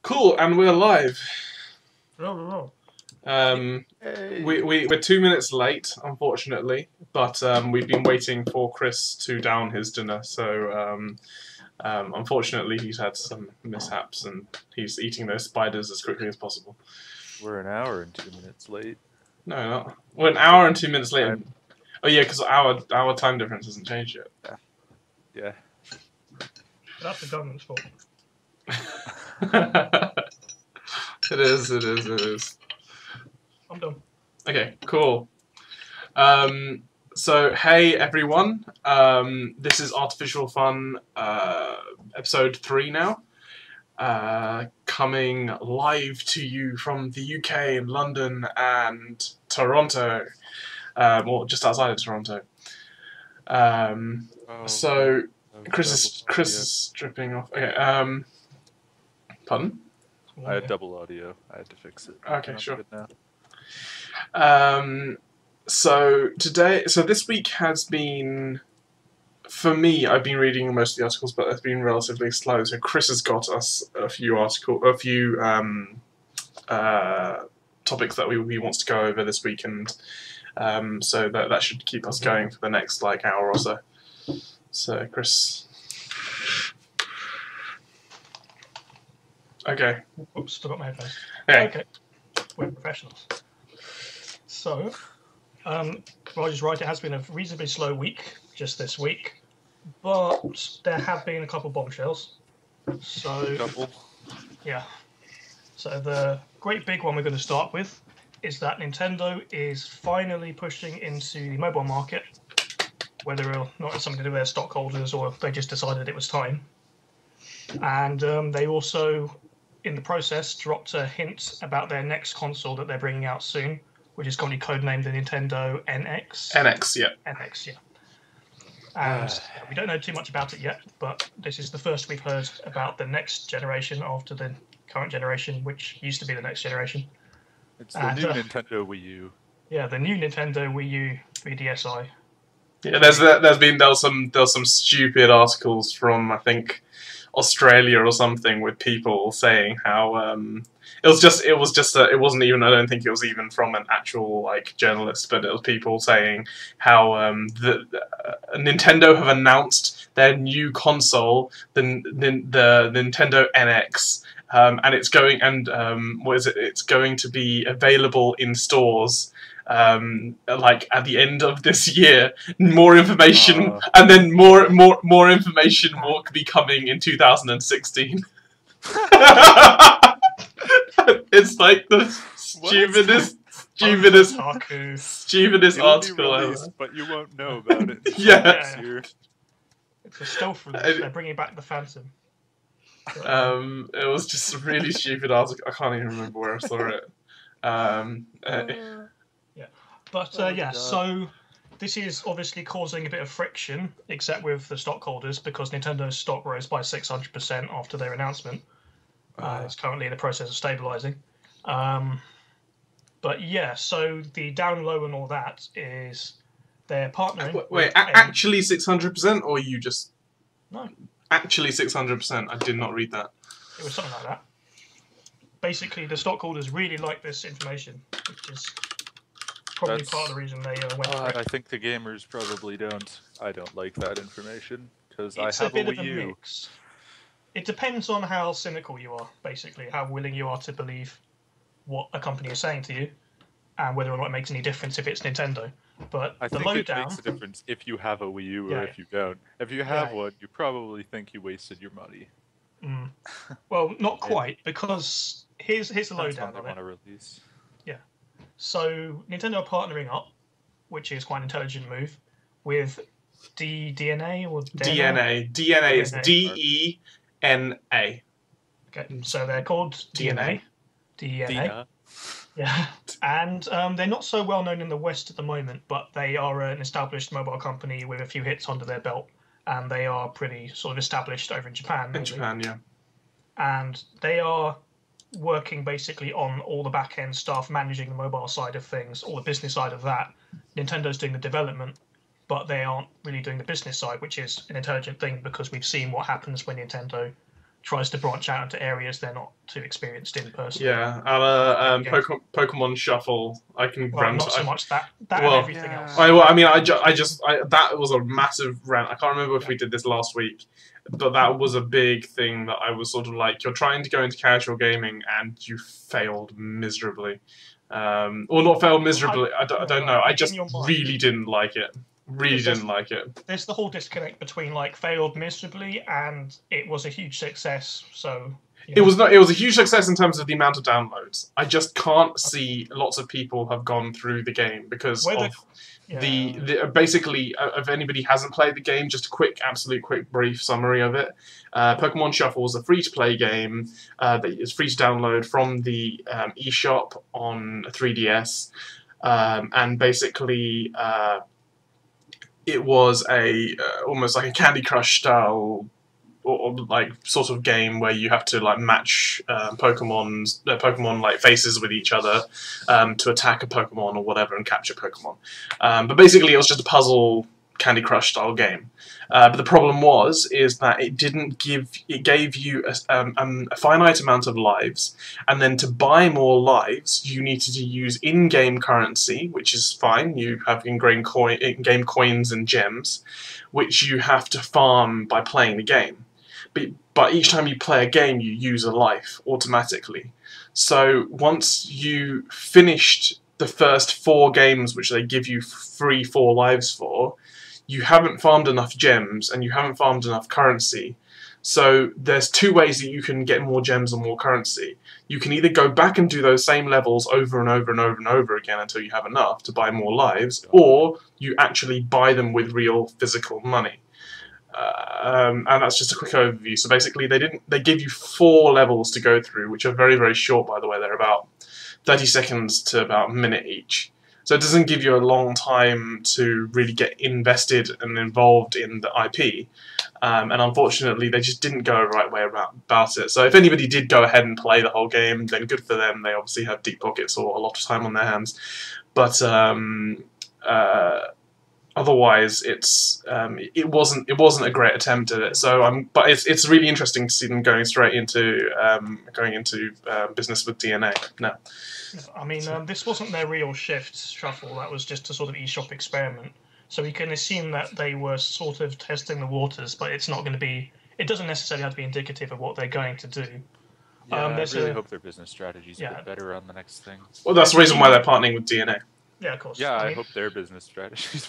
Cool, and we're live. Roll. Hey. We're 2 minutes late, unfortunately, but we've been waiting for Chris to down his dinner, so unfortunately he's had some mishaps and he's eating those spiders as quickly as possible. We're an hour and 2 minutes late. No, not. We're an hour and 2 minutes late. Oh yeah, because our time difference hasn't changed yet. Yeah. That's the government's fault. It is. I'm done. Okay, cool. So, hey everyone, this is Artificial Fun, episode 3 now, coming live to you from the UK, London and Toronto, or just outside of Toronto. So, Chris is dripping off. Okay, pardon? I had double audio. I had to fix it. Okay, I'm sure. good now. So this week has been, for me, I've been reading most of the articles, but it's been relatively slow. So Chris has got us a few topics that he wants to go over this week, and so that should keep us going for the next hour or so. So Chris. Okay. Oops, forgot my headphones. Okay. We're professionals. So, Roger's right, it has been a reasonably slow week, just this week, but there have been a couple bombshells. So, yeah. So the great big one we're going to start with is that Nintendo is finally pushing into the mobile market, whether or not it's something to do with their stockholders or they just decided it was time. And they also, in the process, dropped a hint about their next console that they're bringing out soon, which is currently codenamed the Nintendo NX. NX, yeah. NX, yeah. And we don't know too much about it yet, but this is the first we've heard about the next generation after the current generation, which used to be the next generation. It's the new Nintendo Wii U. Yeah, the new Nintendo Wii U 3DSi. Yeah, there was some stupid articles from, I think, Australia or something, with people saying how it wasn't even, I don't think it was even from an actual journalist, but it was people saying how Nintendo have announced their new console, the Nintendo NX, and it's going it's going to be available in stores at the end of this year. More information, and then more information will be coming in 2016. It's like the stupidest article ever. But you won't know about it. Yeah. It's a stealth release. They're bringing back the Phantom. It was just a really stupid article. I can't even remember where I saw it. But so this is obviously causing a bit of friction, except with the stockholders, because Nintendo's stock rose by 600% after their announcement. It's currently in the process of stabilizing. But yeah, so the down low and all that is they're partnering. Wait, actually 600%, or you just... No. Actually 600%. I did not read that. It was something like that. Basically, the stockholders really like this information, which is probably part of the reason they went for it. I think the gamers probably don't. I don't like that information, because I It's have a bit a of Wii a U. mix. It depends on how cynical you are, basically, how willing you are to believe what a company is saying to you, and whether or not it makes any difference if it's Nintendo. But I the think it lowdown... makes a difference if you have a Wii U or if you don't. If you have one, you probably think you wasted your money. Well, not quite, because here's the lowdown they on want to it. release. Yeah. So Nintendo are partnering up, which is quite an intelligent move, with DeNA or DeNA? DeNA is DeNA. Okay, so they're called DeNA. DeNA. Yeah, and they're not so well known in the West at the moment, but they are an established mobile company with a few hits under their belt, and they are pretty sort of established over in Japan. In Japan, yeah. And they are working basically on all the back-end stuff, managing the mobile side of things, all the business side of that. Nintendo's doing the development, but they aren't really doing the business side, which is an intelligent thing because we've seen what happens when Nintendo tries to branch out into areas they're not too experienced in personally. Yeah, Pokemon Shuffle. I can Well, rant. not so much that and well, everything else. I mean, that was a massive rant. I can't remember if we did this last week, but that was a big thing that I was sort of like, you're trying to go into casual gaming and you failed miserably. Or not failed miserably, I don't know. I just really didn't like it. Really didn't like it. There's the whole disconnect between like failed miserably and it was a huge success. So it was not. It was a huge success in terms of the amount of downloads. I just can't see lots of people have gone through the game because of the basically. If anybody hasn't played the game, just a absolute quick, brief summary of it. Pokemon Shuffle is a free-to-play game that is free to download from the eShop on 3DS, and basically. It was a almost like a Candy Crush style or like sort of game where you have to like match Pokemon like faces with each other to attack a Pokemon or whatever and capture Pokemon. But basically, it was just a puzzle Candy Crush style game. But the problem is that it gave you a finite amount of lives, and then to buy more lives, you needed to use in-game currency, which is fine. You have in-game coins and gems, which you have to farm by playing the game. But each time you play a game, you use a life automatically. So once you finished the first 4 games, which they give you free 4 lives for, you haven't farmed enough gems and you haven't farmed enough currency. So there's 2 ways that you can get more gems and more currency. You can either go back and do those same levels over and over and over and over again until you have enough to buy more lives, or you actually buy them with real physical money. And that's just a quick overview. So basically, they give you 4 levels to go through, which are very, very short, by the way. They're about 30 seconds to about a minute each. So it doesn't give you a long time to really get invested and involved in the IP. And unfortunately, they just didn't go the right way about it. So if anybody did go ahead and play the whole game, then good for them. They obviously have deep pockets or a lot of time on their hands. But otherwise, it wasn't a great attempt at it. So but it's really interesting to see them going straight into business with DeNA now. I mean, this wasn't their real shift shuffle. That was just a sort of eShop experiment. So we can assume that they were sort of testing the waters, but it's not going to be. It doesn't necessarily have to be indicative of what they're going to do. Yeah, I really hope their business strategy's a bit better on the next thing. Well, that's the reason why they're partnering with DeNA. Yeah, of course. Yeah, I hope their business strategies.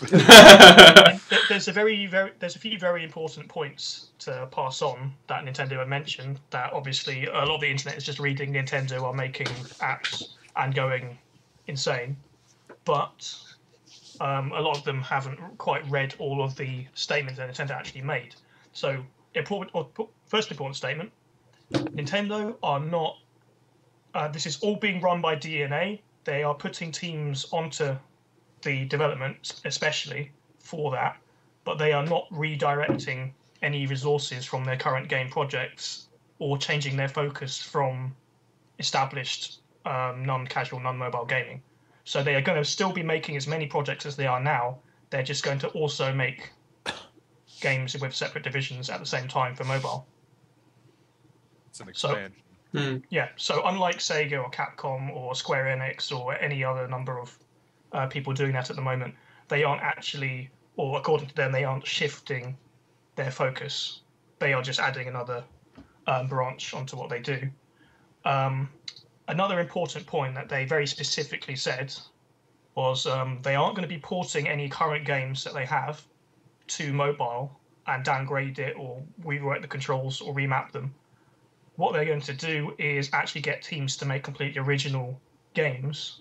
There's a few very important points to pass on that Nintendo had mentioned. That obviously a lot of the internet is just reading Nintendo are making apps and going insane, but a lot of them haven't quite read all of the statements that Nintendo actually made. So, first important statement: Nintendo are not. This is all being run by DeNA. They are putting teams onto the development, especially for that, but they are not redirecting any resources from their current game projects or changing their focus from established non-casual, non-mobile gaming. So they are going to still be making as many projects as they are now. They're just going to also make games with separate divisions at the same time for mobile. It's an expansion. Yeah, so unlike Sega or Capcom or Square Enix or any other number of people doing that at the moment, they aren't actually, or according to them, they aren't shifting their focus. They are just adding another branch onto what they do. Another important point that they very specifically said was they aren't going to be porting any current games that they have to mobile and downgrade it or rewrite the controls or remap them. What they're going to do is actually get teams to make completely original games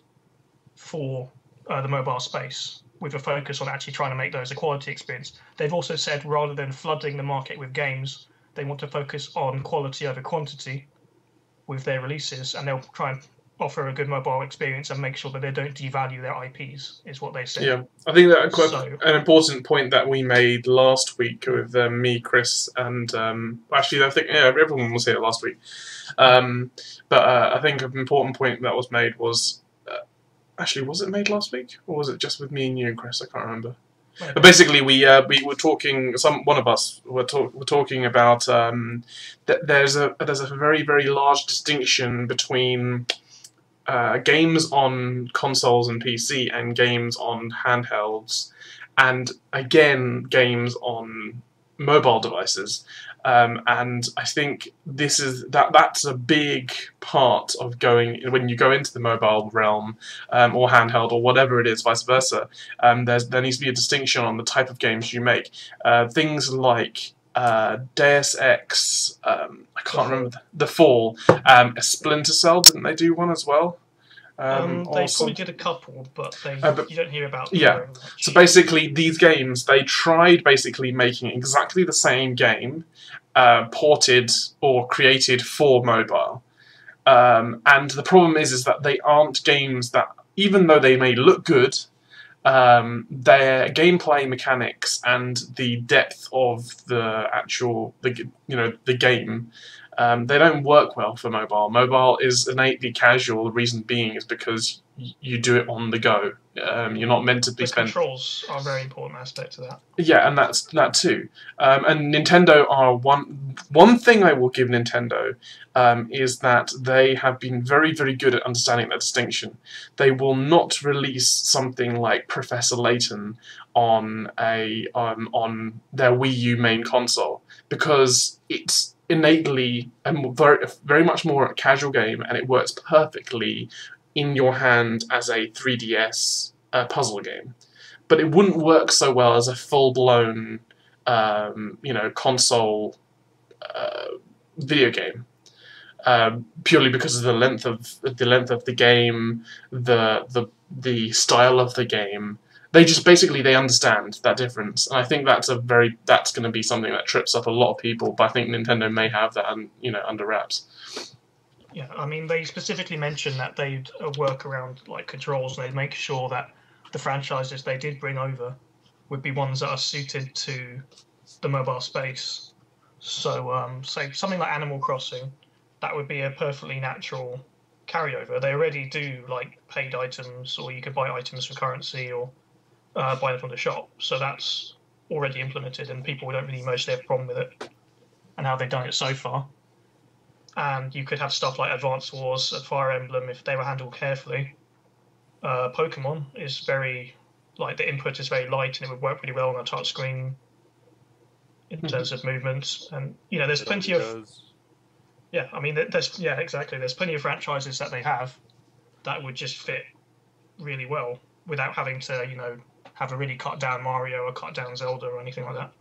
for the mobile space with a focus on actually trying to make those a quality experience. They've also said rather than flooding the market with games, they want to focus on quality over quantity with their releases, and they'll try and offer a good mobile experience and make sure that they don't devalue their IPs, is what they say. Yeah, I think that an important point that we made last week with me, Chris, and actually I think everyone was here last week. But I think an important point that was made was actually, was it made last week or was it just with me and you and Chris? I can't remember. But basically, we were talking. One of us were talking about that there's a very very large distinction between games on consoles and PC and games on handhelds, and again games on mobile devices. And I think that's a big part of going when you go into the mobile realm or handheld or whatever it is, vice versa. There needs to be a distinction on the type of games you make. Things like Deus Ex, I can't remember the Fall, Splinter Cell, didn't they do one as well? They probably did a couple, but you don't hear about them very much. So basically, these games, they tried basically making exactly the same game, ported or created for mobile. And the problem is that they aren't games that, even though they may look good, their gameplay mechanics and the depth of the game, they don't work well for mobile. Mobile is innately casual. The reason being is because you do it on the go. You're not meant to be The controls are a very important aspect to that. Yeah, and that's that too. And Nintendo are one thing I will give Nintendo is that they have been very, very good at understanding that distinction. They will not release something like Professor Layton on on their Wii U main console because it's innately very much more a casual game, and it works perfectly in your hand as a 3DS puzzle game. But it wouldn't work so well as a full-blown, console video game, purely because of the length of the game, the style of the game. They just basically they understand that difference, and I think that's going to be something that trips up a lot of people. But I think Nintendo may have that, under wraps. Yeah, I mean, they specifically mentioned that they'd work around like controls. They'd make sure that the franchises they did bring over would be ones that are suited to the mobile space. So, say something like Animal Crossing, that would be a perfectly natural carryover. They already do like paid items, or you could buy items for currency, or buy them from the shop. So that's already implemented, and people don't really mostly have a problem with it, and how they've done it so far. And you could have stuff like Advance Wars, Fire Emblem, if they were handled carefully. Pokemon is very, the input is very light, and it would work really well on a touch screen in terms of movements. And there's plenty of exactly. There's plenty of franchises that they have that would just fit really well without having to have a really cut down Mario or cut down Zelda or anything like that.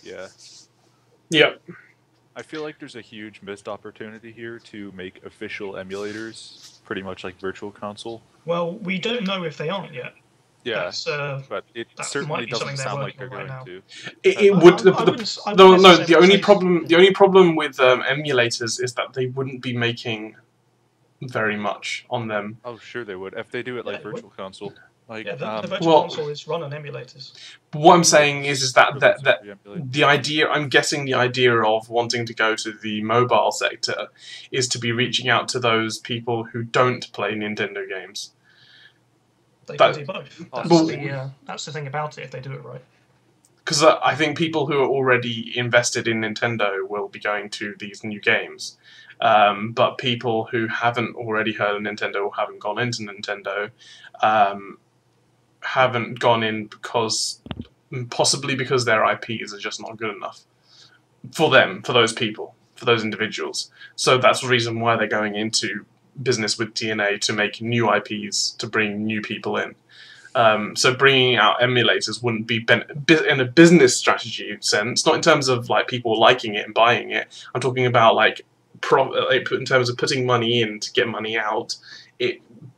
Yeah. Yep. I feel like there's a huge missed opportunity here to make official emulators, pretty much like Virtual Console. Well, we don't know if they aren't yet. Yeah, but it certainly doesn't sound like they're going to. It would. The only problem with emulators is that they wouldn't be making very much on them. Oh, sure they would. If they do it like Virtual Console. The Virtual Console is run on emulators. What I'm saying is that the idea, I'm guessing the idea of wanting to go to the mobile sector is to be reaching out to those people who don't play Nintendo games. They can do both. That's the thing about it, if they do it right. Because I think people who are already invested in Nintendo will be going to these new games. But people who haven't already heard of Nintendo or haven't gone into Nintendo haven't gone in possibly because their IPs are just not good enough for them, for those people, for those individuals. So that's the reason why they're going into business with DeNA, to make new IPs, to bring new people in. So bringing out emulators wouldn't be in a business strategy sense, not in terms of people liking it and buying it. I'm talking about in terms of putting money in to get money out.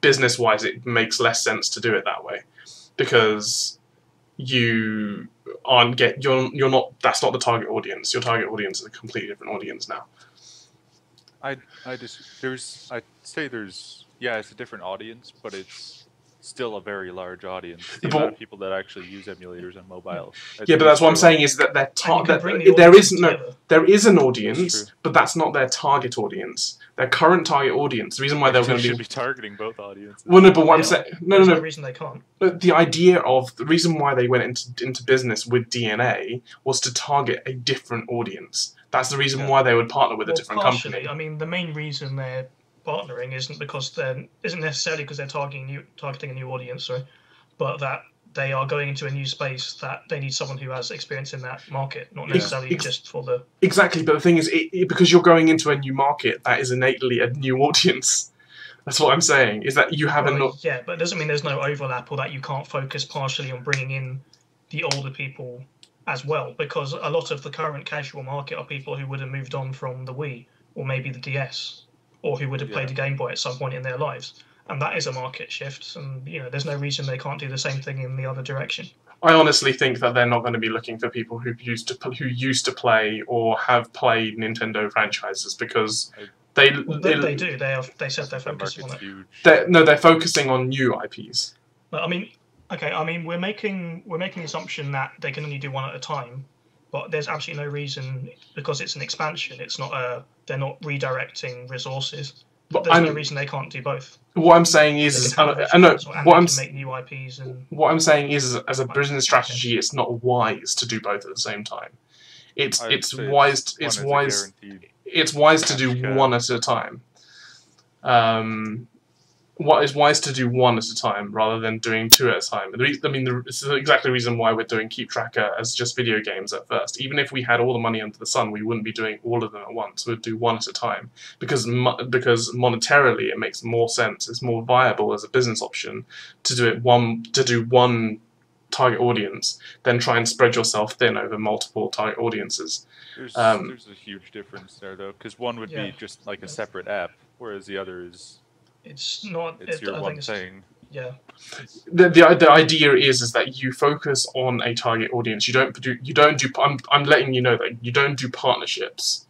Business-wise, it makes less sense to do it that way, because you aren't you're not. That's not the target audience. Your target audience is a completely different audience now. I'd say it's a different audience, but it's still a very large audience. The But- amount of people that actually use emulators on mobile. Yeah, but that's what I'm saying is that And you can bring the there audiences is no together. there is an That's audience, true. but that's not their target audience. Their current target audience. The reason why they're They going to should be be targeting both audiences. well, no, but what I'm They saying, are. no, There's no, no no. reason they can't. The idea of the reason why they went into business with DeNA was to target a different audience. That's the reason Yeah. why they would partner with a Well, different partially. company. I mean, the main reason they're partnering isn't necessarily because they're targeting a new audience, sorry, but that they are going into a new space that they need someone who has experience in that market, not necessarily just for the. Exactly, but the thing is, because you're going into a new market, that is innately a new audience. That's what I'm saying. Is that you have Well, yeah, but it doesn't mean there's no overlap or that you can't focus partially on bringing in the older people as well, because a lot of the current casual market are people who would have moved on from the Wii or maybe the DS, or who would have played a Game Boy at some point in their lives, and that is a market shift. And there's no reason they can't do the same thing in the other direction. I honestly think that they're not going to be looking for people who used to play or have played Nintendo franchises because they do. They said they're That focusing on market's it. huge. they're focusing on new IPs. But, I mean, we're making the assumption that they can only do one at a time, but there's absolutely no reason, because it's an expansion. It's not they're not redirecting resources. But There's no reason they can't do both. what I'm saying is, I know what I'm make new IPs and. What I'm saying is, as a business strategy, it's not wise to do both at the same time. It's wise to do one at a time. What is wise to do one at a time rather than doing two at a time. It's exactly the reason why we're doing Keep Tracker as just video games at first. Even if we had all the money under the sun, we wouldn't be doing all of them at once. We'd do one at a time because monetarily it makes more sense. It's more viable as a business option to do one target audience than try and spread yourself thin over multiple target audiences. There's a huge difference there though, because one would be just like a separate app, whereas the other is. It's not. It's your one thing. Yeah. The idea is that you focus on a target audience. You don't do. I'm letting you know that you don't do partnerships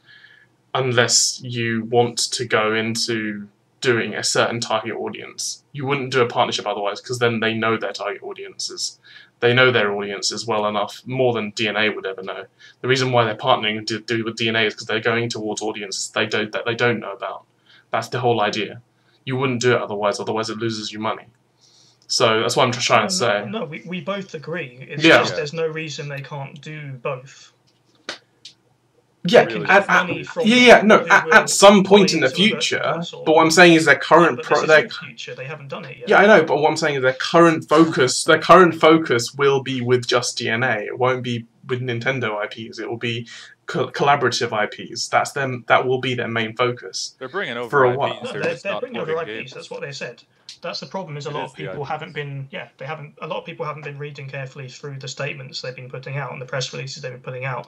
unless you want to go into doing a certain target audience. You wouldn't do a partnership otherwise, because then they know their target audiences. They know their audiences well enough, more than DeNA would ever know. The reason why they're partnering to do with DeNA is because they're going towards audiences that they don't know about. That's the whole idea. You wouldn't do it otherwise it loses you money. So that's what I'm trying to say. No, we both agree. It's Yeah. just there's no reason they can't do both. Yeah, Really? at some point in the future. But what I'm saying is their current future. They haven't done it yet. Yeah, I know, but what I'm saying is their current focus will be with just DeNA. It won't be with Nintendo IPs. It will be collaborative IPs. That will be their main focus. They're bringing over for a IPs. while. No, they're bringing over IPs. Games. That's what they said. That's the problem. Is a lot of people haven't been. Yeah, they haven't. A lot of people haven't been reading carefully through the statements they've been putting out and the press releases they've been putting out.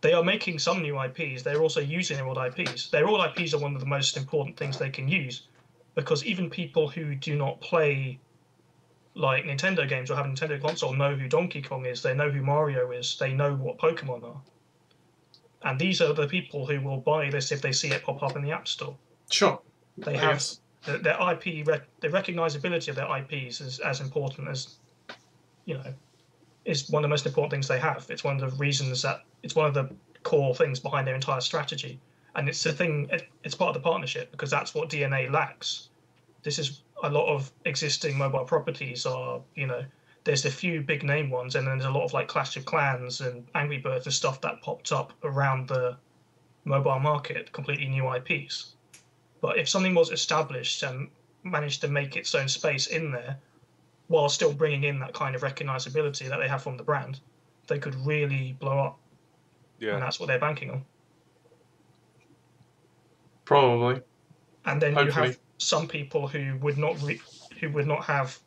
They are making some new IPs. They're also using their old IPs. Their old IPs are one of the most important things they can use, because even people who do not play like Nintendo games or have a Nintendo console know who Donkey Kong is. They know who Mario is. They know what Pokemon are. And these are the people who will buy this if they see it pop up in the App Store. Sure. They have their IP, the recognizability of their IPs is as important as, is one of the most important things they have. It's one of the reasons it's one of the core things behind their entire strategy. And it's the thing, it's part of the partnership, because that's what DeNA lacks. This is a lot of existing mobile properties are, there's a few big name ones, and then there's a lot of like Clash of Clans and Angry Birds and stuff that popped up around the mobile market, completely new IPs. But if something was established and managed to make its own space in there, while still bringing in that kind of recognizability that they have from the brand, they could really blow up. Yeah. And that's what they're banking on. Probably. And then you have some people who would not have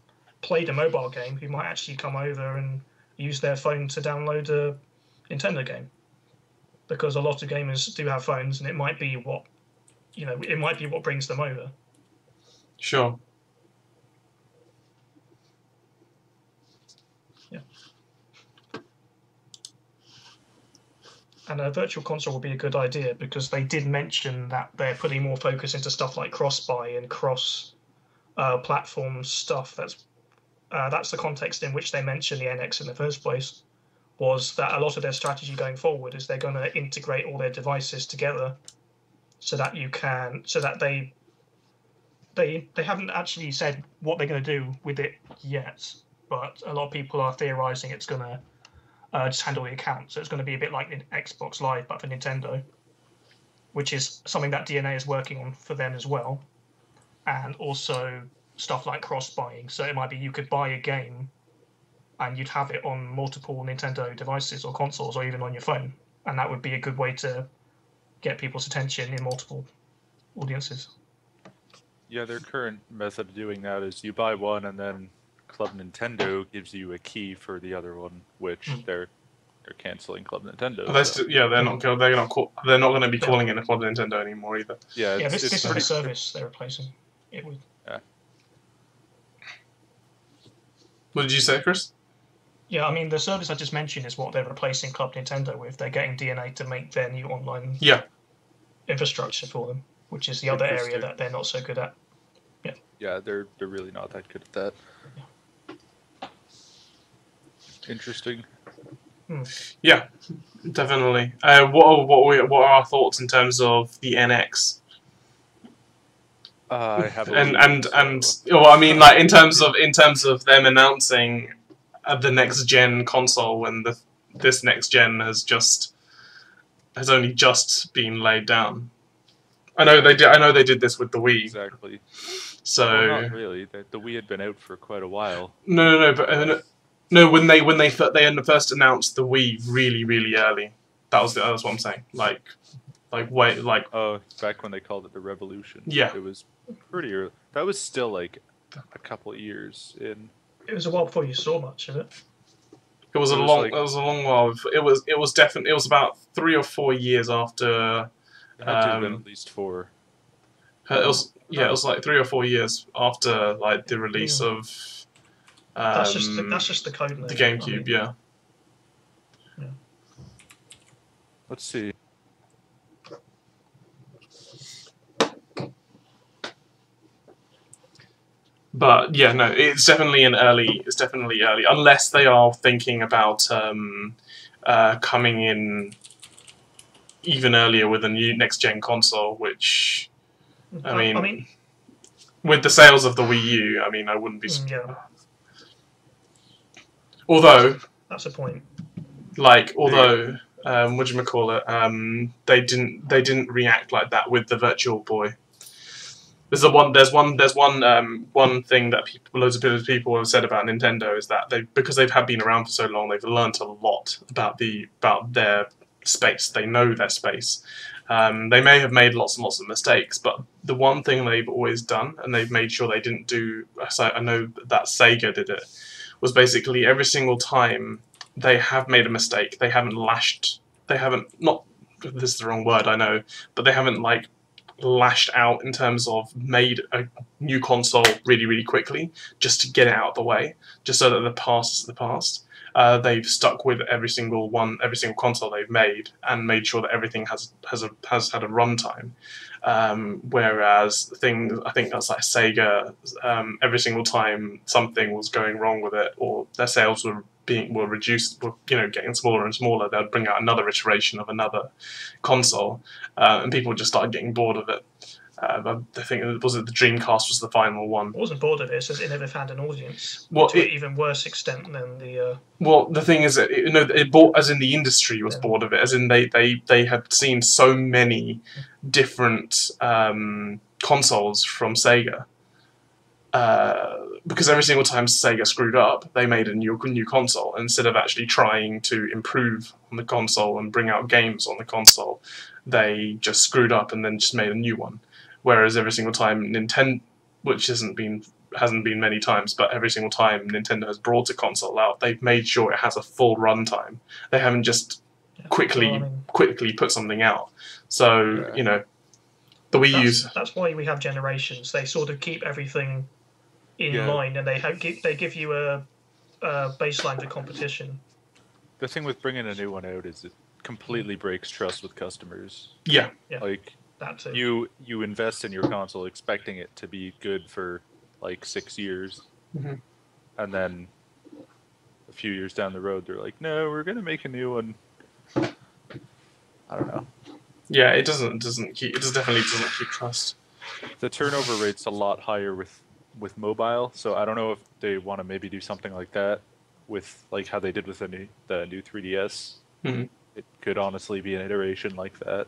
played a mobile game, who might actually come over and use their phone to download a Nintendo game, because a lot of gamers do have phones, and it might be what brings them over. Sure. Yeah. And a virtual console would be a good idea, because they did mention that they're putting more focus into stuff like cross-buy and cross-platform stuff that's that's the context in which they mentioned the NX in the first place, was that a lot of their strategy going forward is they're going to integrate all their devices together so that they haven't actually said what they're going to do with it yet, but a lot of people are theorizing it's going to just handle the account. So it's going to be a bit like Xbox Live, but for Nintendo, which is something that DeNA is working on for them as well. And also stuff like cross-buying. So it might be you could buy a game and you'd have it on multiple Nintendo devices or consoles or even on your phone. And that would be a good way to get people's attention in multiple audiences. Yeah, their current method of doing that is you buy one and then Club Nintendo gives you a key for the other one, which they're canceling Club Nintendo. So. They're not going to be calling it a Club Nintendo anymore either. Yeah, this is the service they're replacing it with. Yeah. What did you say, Chris? Yeah, I mean, the service I just mentioned is what they're replacing Club Nintendo with. They're getting DeNA to make their new online infrastructure for them, which is the other area that they're not so good at. Yeah, they're really not that good at that. Yeah. Interesting. Yeah, definitely. What are our thoughts in terms of the NX? I have well, I mean, like in terms of them announcing the next gen console when this next gen has only just been laid down. I know they did this with the Wii. Exactly. So well, not really. The Wii had been out for quite a while. No, but when they first announced the Wii really early. That was what I'm saying. Back when they called it the Revolution. Yeah. It was pretty early. That was still like a couple of years in. It was a while before you saw much of it. It was a long while. It was about 3 or 4 years after. It had to have been at least 4. It was like 3 or 4 years after like the release of. That's just the code name. The GameCube, yeah. Let's see. But yeah, no, it's definitely early. Unless they are thinking about coming in even earlier with a new next gen console, which I mean, with the sales of the Wii U, I mean, I wouldn't be. Although that's a point. They didn't react like that with the Virtual Boy. There's one thing that loads of people have said about Nintendo is that because they've been around for so long, they've learnt a lot about their space. They know their space. They may have made lots and lots of mistakes, but the one thing they've always done, and they've made sure they didn't do, I know that Sega did it, was basically every single time they have made a mistake, they haven't this is the wrong word, I know, but they haven't like lashed out in terms of made a new console really quickly just to get it out of the way, just so that the past is the past. They've stuck with every single console they've made and made sure that everything has had a runtime. Whereas I think that's like Sega, every single time something was going wrong with it or their sales were reduced, getting smaller and smaller, they'd bring out another iteration of another console, and people just started getting bored of it. I think the Dreamcast was the final one. I wasn't bored of it. It says it never found an audience. To an even worse extent than the. Well, the thing is that it bought, as in the industry was bored of it, as in they had seen so many different consoles from Sega. Because every single time Sega screwed up, they made a new console instead of actually trying to improve on the console and bring out games on the console. They just screwed up and then just made a new one. Whereas every single time Nintendo, which hasn't been many times, but every single time Nintendo has brought a console out, they've made sure it has a full runtime. They haven't just quickly put something out. So the Wii U's. That's why we have generations. They sort of keep everything in line, and they give you a baseline for competition. The thing with bringing a new one out is it completely breaks trust with customers. Yeah. Like that too. You invest in your console expecting it to be good for like 6 years, and then a few years down the road, they're like, no, we're gonna make a new one. I don't know. Yeah, it definitely doesn't keep trust. The turnover rate's a lot higher with mobile, so I don't know if they want to maybe do something like that with like how they did with the new 3DS. Mm-hmm. It could honestly be an iteration like that.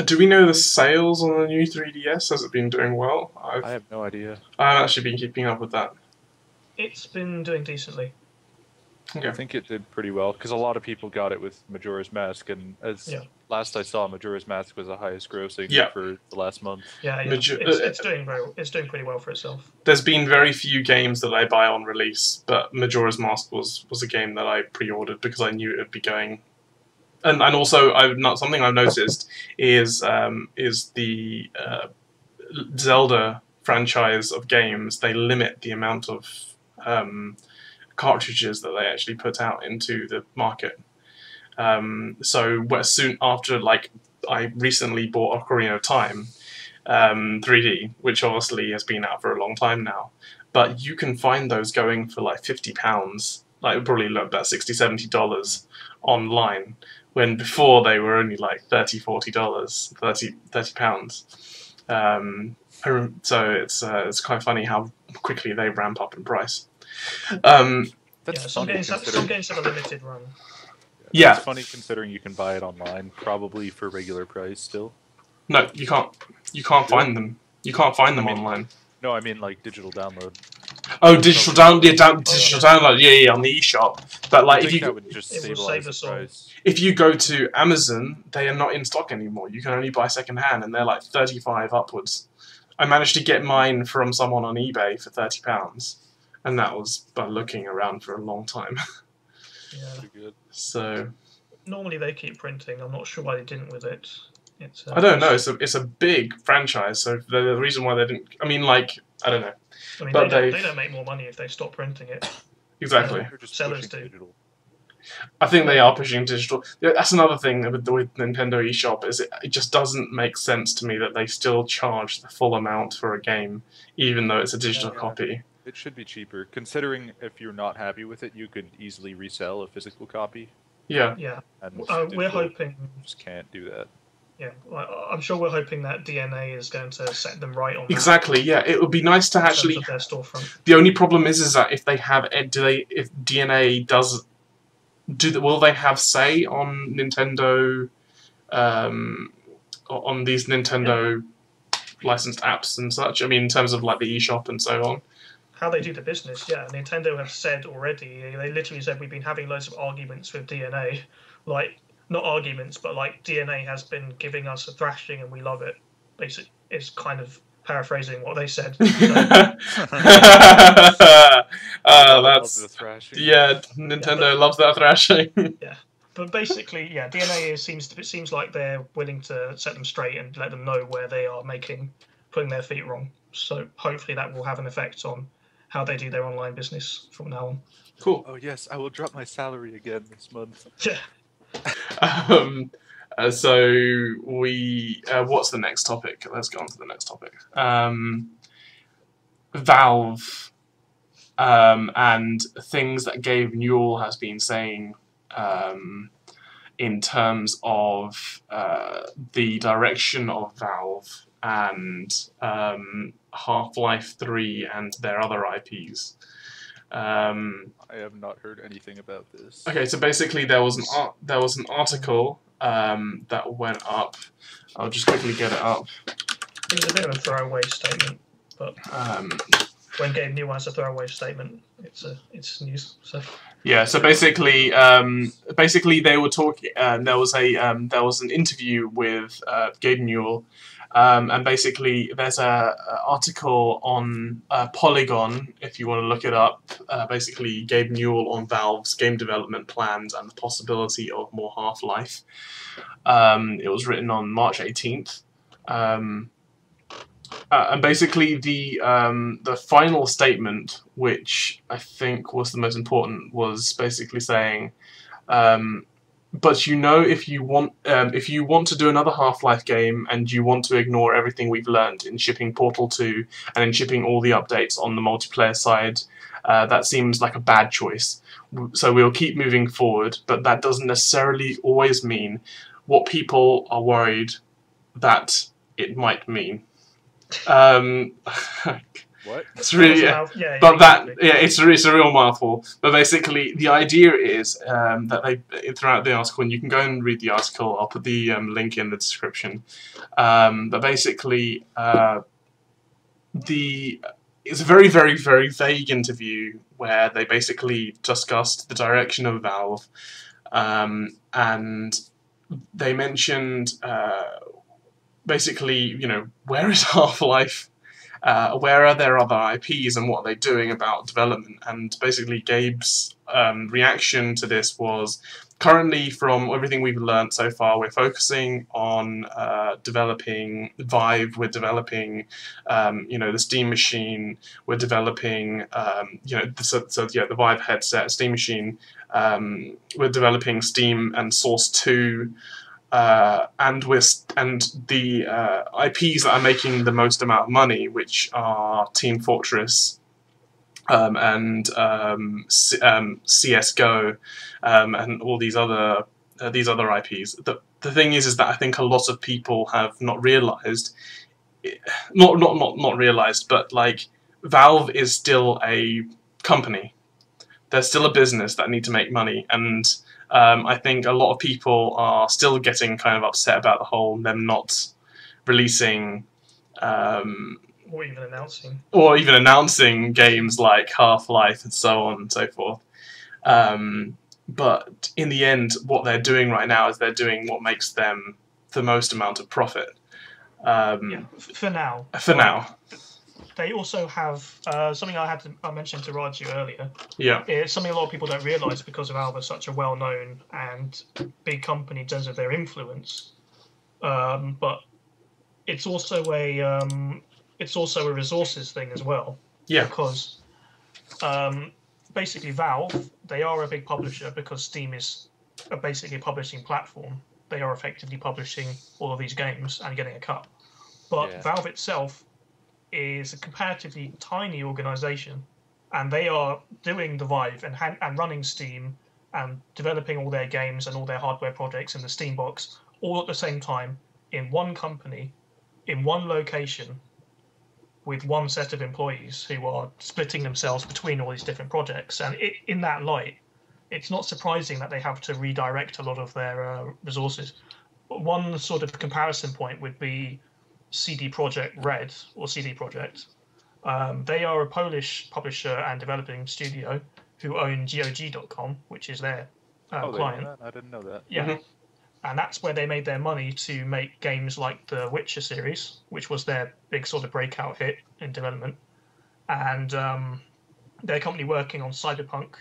Do we know the sales on the new 3DS? Has it been doing well? I have no idea. I haven't actually been keeping up with that. It's been doing decently. Okay. I think it did pretty well because a lot of people got it with Majora's Mask, and as last I saw, Majora's Mask was the highest grossing for the last month. Yeah, it's doing pretty well for itself. There's been very few games that I buy on release, but Majora's Mask was a game that I pre-ordered because I knew it would be going. And also, something I've noticed is the Zelda franchise of games. They limit the amount of cartridges that they actually put out into the market. So soon after, like, I recently bought Ocarina of Time 3D, which obviously has been out for a long time now. But you can find those going for like £50, like probably about $60, $70 online. When before they were only like $30, $40, £30. So it's quite funny how quickly they ramp up in price. Some games have a limited run. Yeah, it's funny considering you can buy it online, probably for regular price still. No, you can't. You can't find them. You can't find them online. No, I mean like digital download. Oh, digital download. Yeah, on the eShop. But like, that would just stabilize the price. If you go to Amazon, they are not in stock anymore. You can only buy secondhand, and they're like 35 upwards. I managed to get mine from someone on eBay for £30, and that was by looking around for a long time. Yeah. Good. So normally they keep printing. I'm not sure why they didn't with it. I don't know. It's a big franchise, so the reason why they didn't. I mean, like, I don't know. I mean, but they don't make more money if they stop printing it. Exactly. Sellers do. Digital. I think they are pushing digital. Yeah, that's another thing with Nintendo eShop is it just doesn't make sense to me that they still charge the full amount for a game, even though it's a digital copy. It should be cheaper, considering if you're not happy with it, you could easily resell a physical copy. Yeah. Yeah. And we're hoping. Just can't do that. Yeah, I'm sure we're hoping that DeNA is going to set them right on that. Exactly. Yeah, it would be nice to actually. Their storefront. The only problem is that if they have, if DeNA does, will they have say on Nintendo, on these Nintendo licensed apps and such? I mean, in terms of like the eShop and so on. How they do the business, yeah. Nintendo have said already. They literally said we've been having loads of arguments with DeNA, like. Not arguments, but like DeNA has been giving us a thrashing and we love it. Basically, it's kind of paraphrasing what they said. That's Nintendo loves that thrashing. Yeah, but basically, yeah, DeNA seems like they're willing to set them straight and let them know where they are putting their feet wrong. So hopefully that will have an effect on how they do their online business from now on. Cool. Oh yes, I will drop my salary again this month. Yeah. So we what's the next topic? Let's go on to the next topic. Valve and things that Gabe Newell has been saying in terms of the direction of Valve and Half-Life 3 and their other IPs. I have not heard anything about this. Okay, so basically there was an article that went up. I'll just quickly get it up. It was a bit of a throwaway statement, but when Gabe Newell has a throwaway statement, it's news. So yeah, so basically they were talking. There was an interview with Gabe Newell. And basically, there's a article on Polygon, if you want to look it up. Basically, Gabe Newell on Valve's game development plans and the possibility of more Half-Life. It was written on March 18th. And basically, the final statement, which I think was the most important, was basically saying but if you want to do another Half-Life game and you want to ignore everything we've learned in shipping Portal 2 and in shipping all the updates on the multiplayer side, that seems like a bad choice. So we'll keep moving forward, but that doesn't necessarily always mean what people are worried that it might mean. What? It's really, it's a real mouthful. But basically, the idea is that they throughout the article, and you can go and read the article. I'll put the link in the description. But basically, it's a very, very, very vague interview where they basically discussed the direction of Valve, and they mentioned basically, where is Half-Life? Where are their other IPs and what are they doing about development? And basically Gabe's reaction to this was, currently from everything we've learned so far, we're focusing on developing Vive, we're developing the Steam Machine, we're developing the Vive headset, Steam Machine, we're developing Steam and Source 2, and the IPs that are making the most amount of money, which are Team Fortress and CS:GO and all these other IPs. The thing is that I think a lot of people have not realized, not realized, but like Valve is still a company. They're still a business that need to make money, and I think a lot of people are still getting kind of upset about the whole them not releasing or even announcing games like Half-Life and so on and so forth. But in the end, what they're doing right now is they're doing what makes them the most amount of profit. For now. For now. They also have something I mentioned to Raju earlier. Yeah. It's something a lot of people don't realise because Valve is such a well-known and big company in terms of their influence. But it's also a resources thing as well. Yeah. Because basically Valve, they are a big publisher because Steam is basically a publishing platform. They are effectively publishing all of these games and getting a cut. But Valve itself is a comparatively tiny organisation, and they are doing the Vive and running Steam and developing all their games and all their hardware projects in the Steam box all at the same time in one company, in one location, with one set of employees who are splitting themselves between all these different projects. And in that light, it's not surprising that they have to redirect a lot of their resources. But one sort of comparison point would be CD Projekt Red, or CD Projekt. They are a Polish publisher and developing studio who own GOG.com, which is their client. I didn't know that. Yeah. Mm-hmm. And that's where they made their money to make games like the Witcher series, which was their big sort of breakout hit in development. And they're currently working on Cyberpunk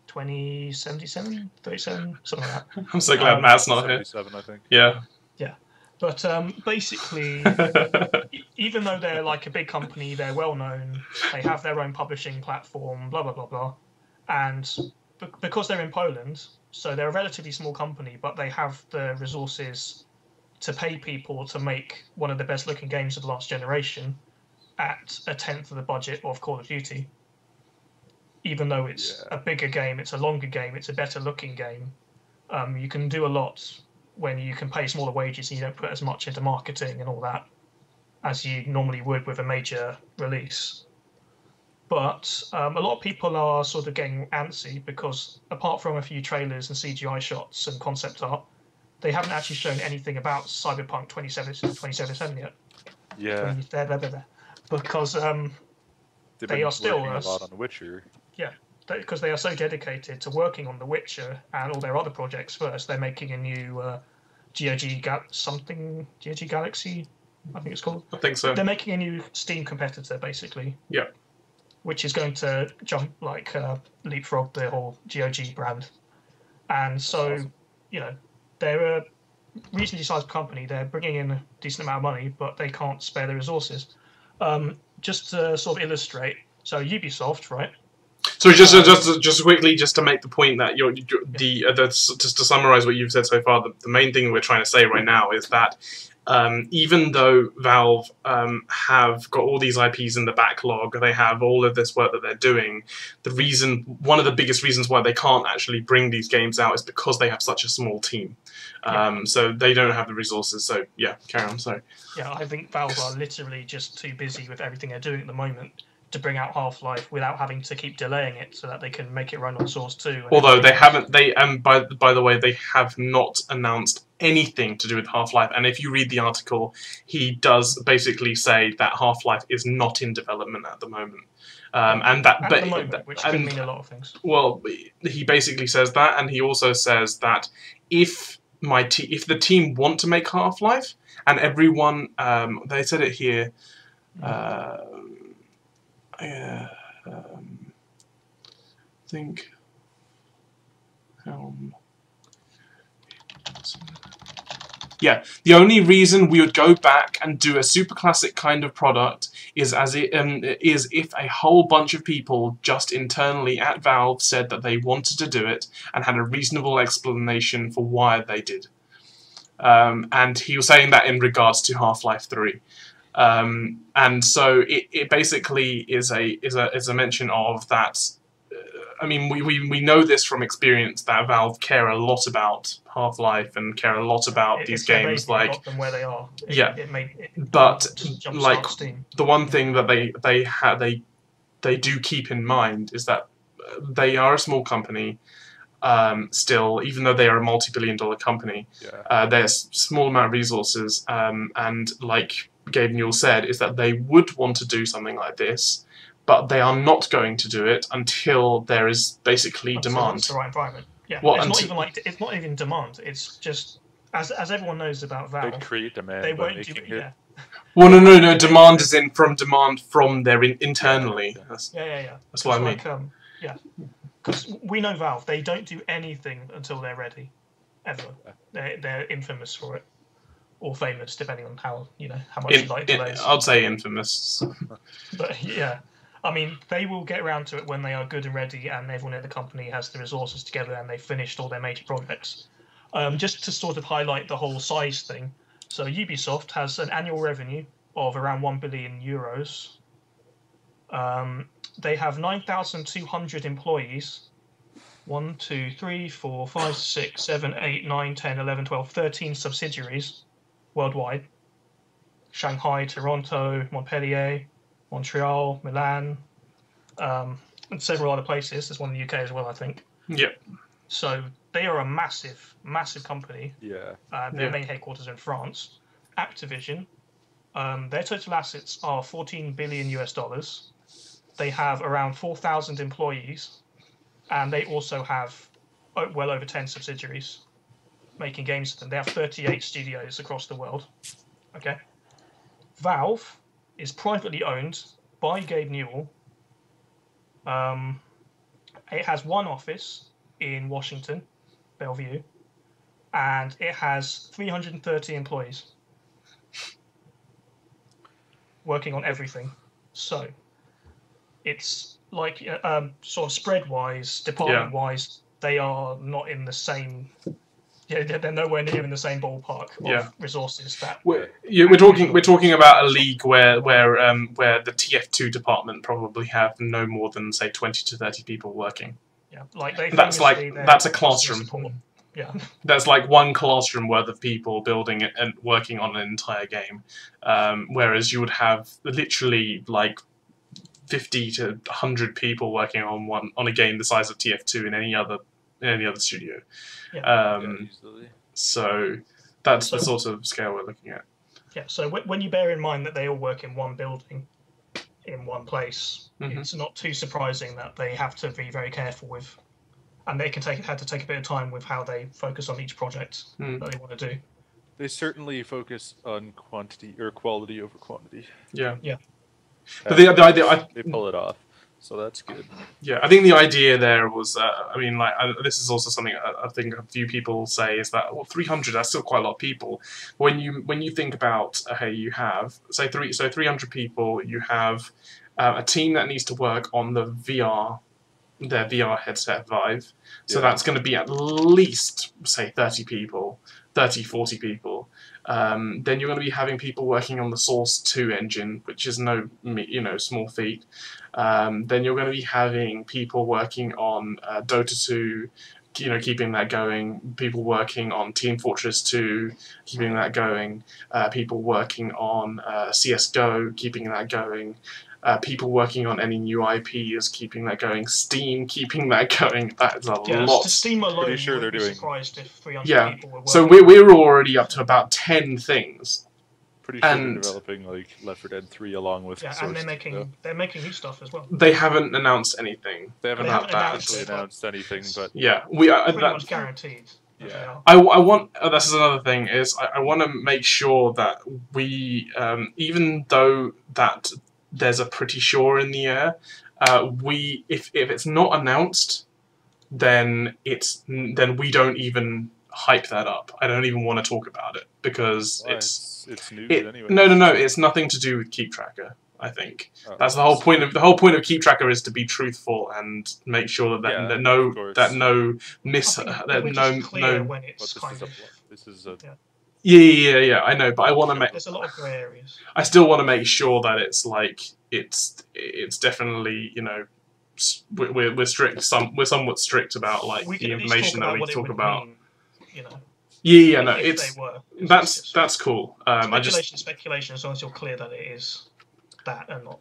2077, 37, something like that. I'm so glad Matt's not here. I think. Yeah. Yeah. But basically, even though they're like a big company, they're well known, they have their own publishing platform, blah, blah, blah, blah. And because they're in Poland, so they're a relatively small company, but they have the resources to pay people to make one of the best looking games of the last generation at a tenth of the budget of Call of Duty. Even though it's a bigger game, it's a longer game, it's a better looking game, you can do a lot when you can pay smaller wages and you don't put as much into marketing and all that as you normally would with a major release. But a lot of people are sort of getting antsy because apart from a few trailers and CGI shots and concept art, they haven't actually shown anything about Cyberpunk 2077 yet. Yeah. Because they are still working a lot on The Witcher. Yeah, because they are so dedicated to working on The Witcher and all their other projects first. They're making a new GOG Galaxy, I think it's called. I think so. They're making a new Steam competitor, basically. Yeah. Which is going to leapfrog the whole GOG brand. And so, awesome. They're a reasonably sized company. They're bringing in a decent amount of money, but they can't spare the resources. Just to sort of illustrate, so Ubisoft, right? So just quickly, just to make the point that just to summarize what you've said so far, the main thing we're trying to say right now is that even though Valve have got all these IPs in the backlog, they have all of this work that they're doing. One of the biggest reasons why they can't actually bring these games out is because they have such a small team. So they don't have the resources. So yeah, carry on. Sorry. Yeah, I think Valve are literally just too busy with everything they're doing at the moment to bring out Half-Life without having to keep delaying it so that they can make it run on Source 2. Although they haven't, by the way, they have not announced anything to do with Half-Life. And if you read the article, he does basically say that Half-Life is not in development at the moment. Which could mean a lot of things. Well, he basically says that, and he also says that if the team want to make Half-Life, and everyone, they said it here. I think yeah, the only reason we would go back and do a super classic kind of product is is if a whole bunch of people just internally at Valve said that they wanted to do it and had a reasonable explanation for why they did. And he was saying that in regards to Half-Life 3. And so it basically is a mention of that. I mean, we know this from experience that Valve care a lot about Half-Life and care a lot about these games. Like, got them where they are. But like the one thing that they do keep in mind is that they are a small company. Still, even though they are a multi-billion-dollar company, there's a small amount of resources, and like Gabe Newell said, is that they would want to do something like this, but they are not going to do it until there is basically demand. It's the right environment. Yeah, well, it's not even demand. It's just as everyone knows about Valve, they create demand. They won't do it. Yeah. Well, no. Demand is demand from their internally. That's what I mean. Because we know Valve, they don't do anything until they're ready, ever. They're infamous for it, or famous, depending on how much you like delays. I'd say infamous. But yeah, I mean, they will get around to it when they are good and ready, and everyone at the company has the resources together, and they've finished all their major projects. Just to sort of highlight the whole size thing, so Ubisoft has an annual revenue of around 1 billion euros. They have 9,200 employees. 1, 2, 3, 4, 5, 6, 7, 8, 9, 10, 11, 12, 13 subsidiaries worldwide. Shanghai, Toronto, Montpellier, Montreal, Milan, and several other places. There's one in the UK as well, I think. Yeah. So they are a massive, massive company. Yeah. Their main headquarters are in France. Activision, their total assets are $14 billion US. They have around 4,000 employees, and they also have well over 10 subsidiaries making games for them. They have 38 studios across the world. Okay. Valve is privately owned by Gabe Newell. It has one office in Washington, Bellevue, and it has 330 employees working on everything. So it's like sort of spread-wise, department-wise, they are not in the same. Yeah, they're nowhere near in the same ballpark of resources that. We're talking about a league where the TF2 department probably have no more than say 20 to 30 people working. Yeah, like that's a classroom. Yeah, that's like one classroom worth of people building it and working on an entire game, whereas you would have literally like 50 to 100 people working on a game the size of TF2 in any other studio. Yeah. So that's the sort of scale we're looking at. Yeah. So when you bear in mind that they all work in one building, in one place, it's not too surprising that they have to be very careful with, and they had to take a bit of time with how they focus on each project that they want to do. They certainly focus on quantity or quality over quantity. Yeah. Yeah. But the idea, they pull it off, so that's good. Yeah, I think the idea there was, this is also something I think a few people say is that 300, that's still quite a lot of people. When you think about, you have say 300 people, you have a team that needs to work on the VR their VR headset Vive. So Yeah. that's going to be at least, say, 30 people, 30, 40 people. Then you're going to be having people working on the Source 2 engine, which is no, small feat. Then you're going to be having people working on Dota 2, keeping that going. People working on Team Fortress 2, keeping that going. People working on CS:GO, keeping that going. People working on any new IPs, keeping that going. Steam, keeping that going. That is a lot. To Steam alone, Pretty sure you would they're be doing. surprised if 300 Yeah. people were working. So we're already up to about 10 things. Pretty sure they're And- developing like Left 4 Dead 3 along with. Yeah, Source and 2, they're making new stuff as well. They haven't announced anything. They haven't about that. actually announced anything, but Yeah, Pretty much guaranteed. that they are. I want. This is another thing. Is I want to make sure that we, even though that there's a pretty sure in the air, if it's not announced, then we don't even hype that up. I don't even want to talk about it because it's news anyway. No. It's nothing to do with Keep Tracker. I think that's the whole point of Keep Tracker is to be truthful and make sure that no when it's kind of. This is a. Yeah. I know, but I want to make. There's a lot of grey areas. I still want to make sure that it's like it's definitely we're strict. We're somewhat strict about like the information that we talk about. Mean, Yeah. No, if they were, that's cool. Speculation. As long as you're clear that it is that and not,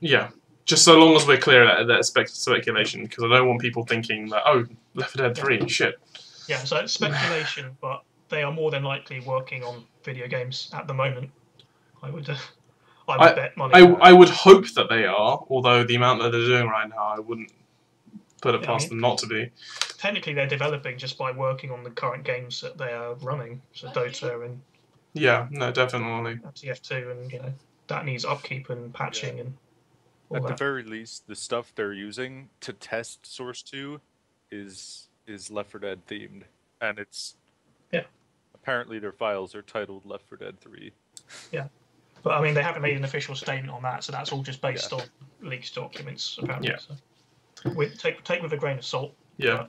Yeah. Just so long as we're clear that it's speculation, because I don't want people thinking that Left 4 Dead 3 shit. Yeah, so it's speculation, but they are more than likely working on video games at the moment. I would bet money. I would hope that they are, although the amount that they're doing right now, I wouldn't put it past them not to be. Technically, they're developing just by working on the current games that they are running, so Dota and definitely TF2, and that needs upkeep and patching and. At the very least, the stuff they're using to test Source 2 is Left 4 Dead themed, and it's apparently their files are titled Left 4 Dead 3. Yeah, but I mean they haven't made an official statement on that, so that's all just based on leaked documents apparently. Yeah. So take with a grain of salt. Yeah,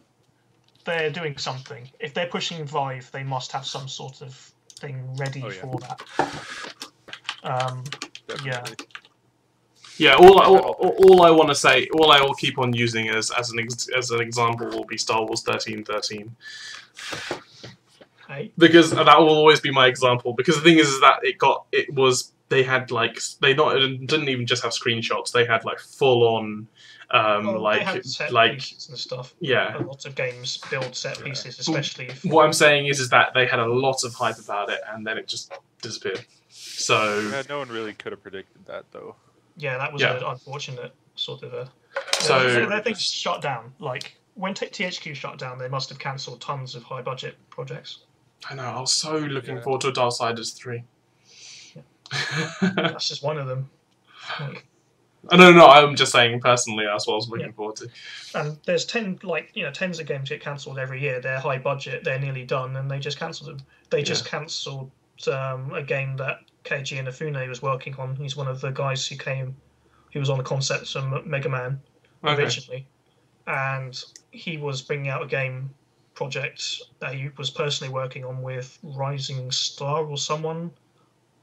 they're doing something. If they're pushing Vive, they must have some sort of thing ready for that. Yeah, all I want to say, all I will keep on using as an example will be Star Wars 1313. Hey. Because that will always be my example. Because the thing is that they had didn't even just have screenshots. They had like full on they had set pieces and stuff. Yeah, a lot of games build set pieces, especially. What I'm saying is that they had a lot of hype about it, and then it just disappeared. So no one really could have predicted that, though. Yeah, that was an unfortunate sort of a. So their things shut down. Like when THQ shut down, they must have cancelled tons of high budget projects. I know. I was so looking forward to Darksiders 3. Yeah. That's just one of them. No. I'm just saying personally. That's what I was looking forward to. And there's tens of games get cancelled every year. They're high budget. They're nearly done, and they just cancelled them. They just cancelled a game that Keiji Inafune was working on. He's one of the guys who was on the concepts of Mega Man originally, and he was bringing out a game project that he was personally working on with Rising Star or someone.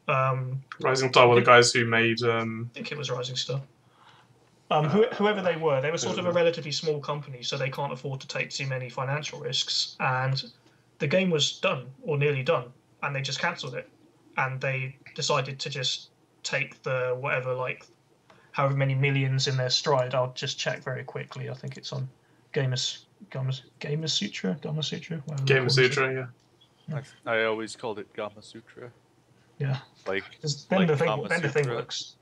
Rising Star were the guys who made. I think it was Rising Star. Whoever they were sort of a relatively small company, so they can't afford to take too many financial risks. And the game was done or nearly done, and they just cancelled it. And they decided to just take the however many millions in their stride. I'll just check very quickly. I think it's on Gamer Sutra. Gamer Sutra, yeah. I always called it Gamma Sutra. Yeah. Then the thing works.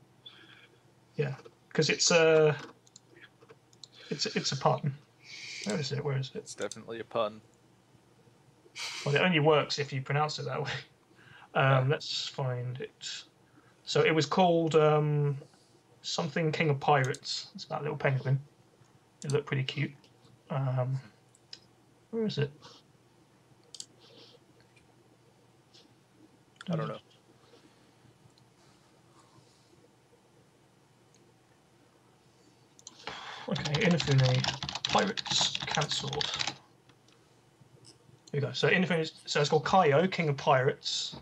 Yeah, because it's a pun. Where is it? It's definitely a pun. Well, it only works if you pronounce it that way. Let's find it. So it was called something King of Pirates. It's about a little penguin. It looked pretty cute. Where is it? I don't know. Okay, Inafune, Pirates cancelled. Here we go. So Inafune, so it's called Kaio, King of Pirates,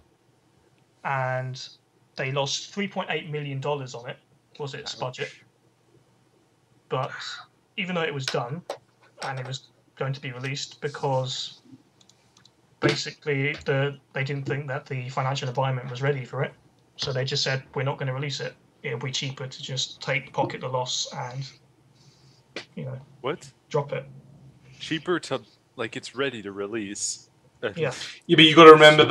and they lost $3.8 million on it. Was its budget? But even though it was done, and it was going to be released, because basically they didn't think that the financial environment was ready for it, so they just said, we're not going to release it. It'll be cheaper to just pocket the loss and, you know, what? Drop it. Cheaper to, like, it's ready to release. Yeah. Yeah, but you got to remember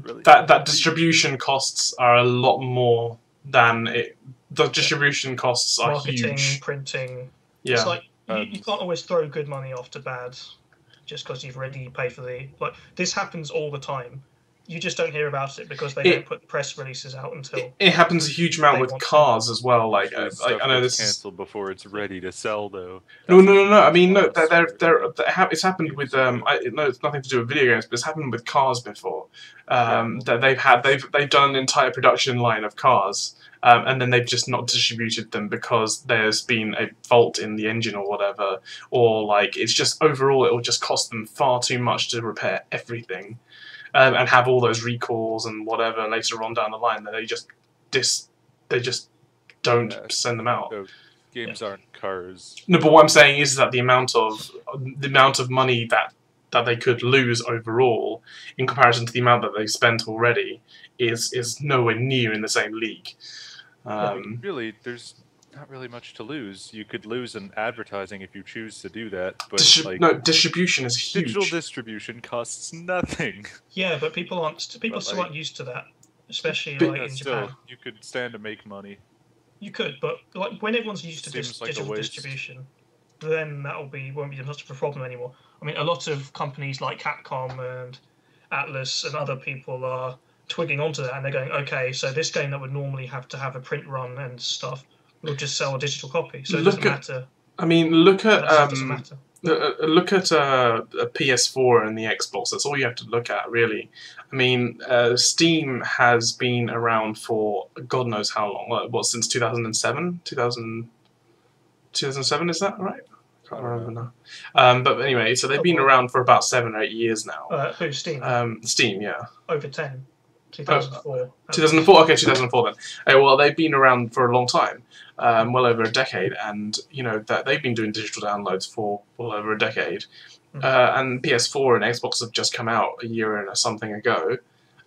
really that distribution costs are a lot more than it. The distribution costs are marketing, huge. printing. Yeah. It's like you can't always throw good money off to bad just because you've already paid for the... Like, this happens all the time. You just don't hear about it because they don't put press releases out until... It happens a huge amount with cars as well. Like, I know this cancelled before it's ready to sell, though. No. I mean, no. It's happened with no, it's nothing to do with video games, but it's happened with cars before. That they've done an entire production line of cars, and then they've just not distributed them because there's been a fault in the engine or whatever, or like it's just overall it will just cost them far too much to repair everything. And have all those recalls and whatever later on down the line that they just don't send them out. So games aren't cars. No, but what I'm saying is that the amount of money that they could lose overall in comparison to the amount that they've spent already is nowhere near in the same league. Really, there's not really much to lose. You could lose in advertising if you choose to do that, but distribution is huge. Digital distribution costs nothing. Yeah, but people still aren't used to that, especially in Japan. You could stand to make money. You could, but like when everyone's used to digital distribution, then won't be much of a problem anymore. I mean, a lot of companies like Capcom and Atlas and other people are twigging onto that, and they're going, okay, so this game that would normally have to have a print run and stuff, we'll just sell a digital copy, so it doesn't matter. I mean, look at a PS4 and the Xbox. That's all you have to look at, really. I mean, Steam has been around for God knows how long. What, since 2007? 2007, is that right? I can't remember now. But anyway, so they've been around for about 7 or 8 years now. Who, Steam? Steam, yeah. Over 10. 2004. 2004. Okay, 2004 then. Well, they've been around for a long time, well over a decade, and you know that they've been doing digital downloads for well over a decade. And PS4 and Xbox have just come out a year and something ago,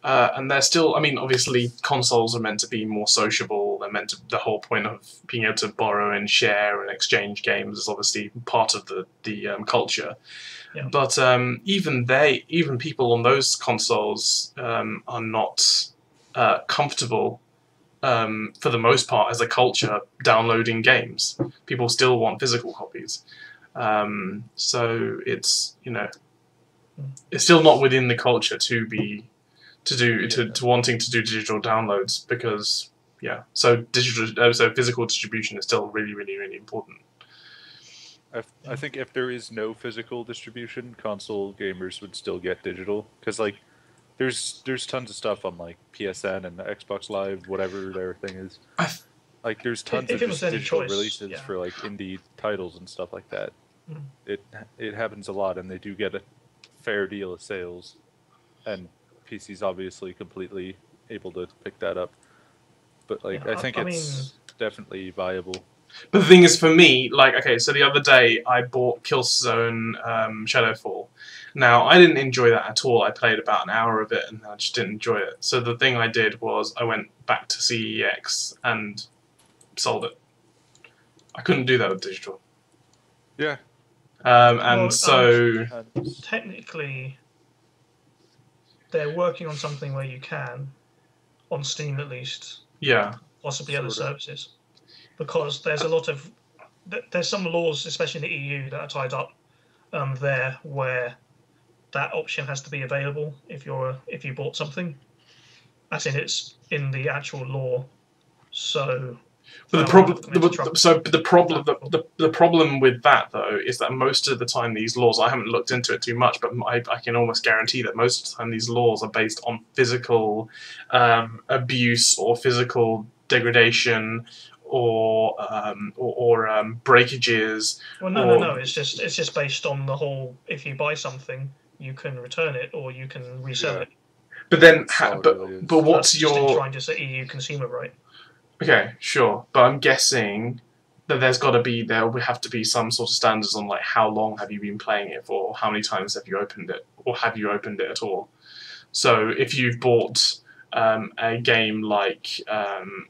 and they're still. I mean, obviously, consoles are meant to be more sociable. They're meant to. The whole point of being able to borrow and share and exchange games is obviously part of the culture. Yeah. But even people on those consoles are not comfortable, for the most part, as a culture, downloading games. People still want physical copies. So it's it's still not within the culture to wanting to do digital downloads because so physical distribution is still really, really, really important. I think if there is no physical distribution, console gamers would still get digital because like there's tons of stuff on like PSN and Xbox Live, whatever their thing is. Like there's tons of just digital releases for like indie titles and stuff like that. It happens a lot, and they do get a fair deal of sales, and PC's obviously completely able to pick that up. But like I think it's definitely viable. But the thing is, for me, like, okay, so the other day I bought Killzone Shadowfall. Now, I didn't enjoy that at all. I played about an hour of it and I just didn't enjoy it. So the thing I did was I went back to CEX and sold it. I couldn't do that with digital. Yeah. Technically, they're working on something where you can, on Steam at least. Yeah. Possibly other services. Because there's some laws, especially in the EU, that are tied up there, where that option has to be available if you bought something, as in it's in the actual law. So, but the problem with that though is that most of the time these laws, I haven't looked into it too much, but I can almost guarantee that most of the time these laws are based on physical abuse or physical degradation or breakages. Well, no. It's just based on the whole. If you buy something, you can return it or you can resell it. But then, but what's your trying to say EU consumer right? Okay, sure, but I'm guessing that there will have to be some sort of standards on like how long have you been playing it for, how many times have you opened it, or have you opened it at all? So if you've bought a game like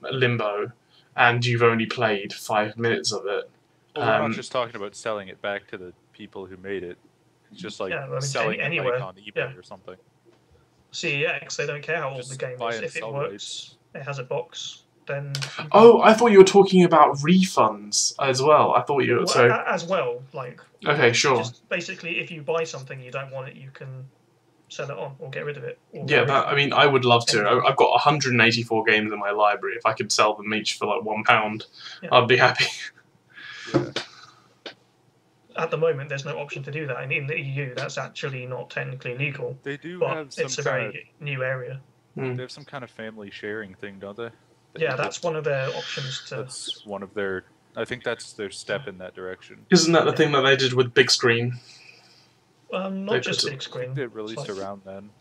Limbo and you've only played 5 minutes of it, well, we're not just talking about selling it back to the people who made it. It's just like selling it like on eBay or something. CEX, they don't care how old the game is. If it works, it has a box, then... Oh, I thought you were talking about refunds as well. I thought you were... As well, like... Okay, sure. Just basically, if you buy something you don't want it, you can sell it on or get rid of it. I mean, I would love to. I've got 184 games in my library. If I could sell them each for like £1, I'd be happy. Yeah. At the moment, there's no option to do that, and in the EU, that's actually not technically legal. They do but have some it's a very new area. They have some kind of family sharing thing, don't they? That's one of their options to... That's one of their... I think that's their step in that direction. Isn't that the thing that they did with Big Screen? Not just Big Screen. It released around then.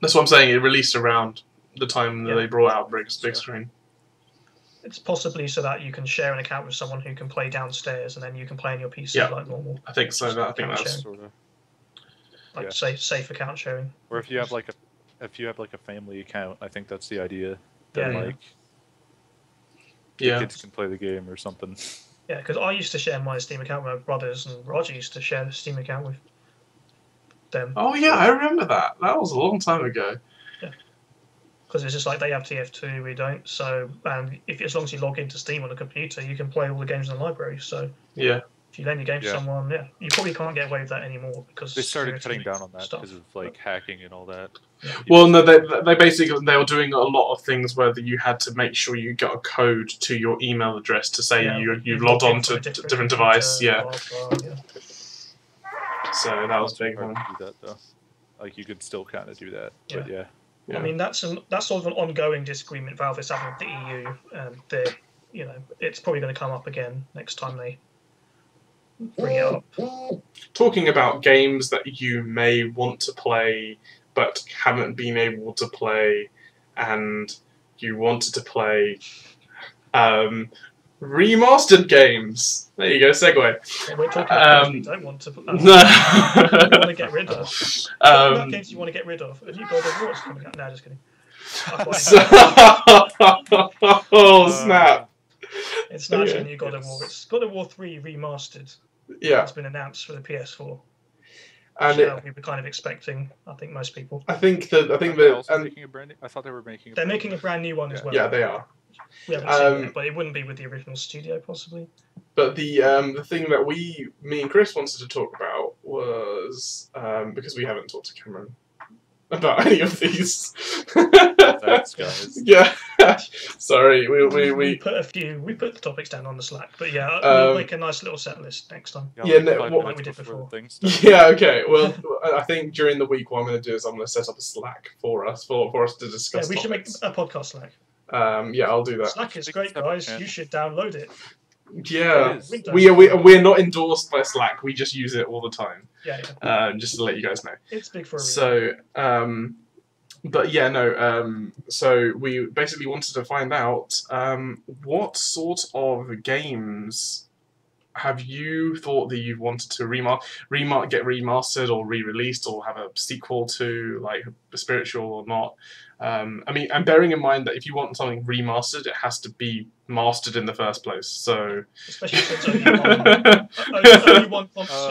That's what I'm saying, it released around the time that they brought out Big Screen. It's possibly so that you can share an account with someone who can play downstairs, and then you can play on your PC like normal. I think so. I think that's sort of like safe account sharing. Or if you have like a family account, I think that's the idea. That kids can play the game or something. Yeah, because I used to share my Steam account with my brothers, and Roger used to share the Steam account with them. Oh yeah, I remember that. That was a long time ago. Because it's just like they have TF2, we don't. So, and as long as you log into Steam on a computer, you can play all the games in the library. So, if you lend your game to someone, you probably can't get away with that anymore because they started cutting down on that because of like hacking and all that. Yeah. Well, no, they were doing a lot of things where you had to make sure you got a code to your email address to say you've logged on to a different device. So that was a big one. Do that, though. Like you could still kind of do that, but Yeah. I mean, that's sort of an ongoing disagreement Valve is having with the EU, and it's probably going to come up again next time they bring it up. Talking about games that you may want to play but haven't been able to play, and you wanted to play remastered games. There you go, segue. Yeah, we're talking about games we don't want to play. You want to get rid of. About games you want to get rid of. Have you got a Wars coming up? No, just kidding. Oh, snap. It's not actually a new God of War. It's God of War 3 remastered. Yeah. It's been announced for the PS4. And we were kind of expecting, I think most people. I think they're making a brand new, I thought they were making. They're making a brand new one as well. Yeah, they are. We haven't seen it, but it wouldn't be with the original studio, possibly. But the thing that me and Chris wanted to talk about was because we haven't talked to Cameron about any of these. Thanks, guys. Yeah, sorry. We put the topics down on the Slack, but we'll make a nice little set list next time. Like we did before. Yeah, okay. Well, I think during the week what I'm going to do is I'm going to set up a Slack for us to discuss. Yeah, we should make a podcast Slack. Yeah, I'll do that. Slack is great, guys. You should download it. Yeah, we're not endorsed by Slack. We just use it all the time. Yeah. Just to let you guys know. It's big for a reason. So, but yeah, no. So we basically wanted to find out what sort of games have you thought that you wanted to get remastered or re-released or have a sequel to, like a spiritual or not. I mean, and bearing in mind that if you want something remastered, it has to be mastered in the first place. So, especially since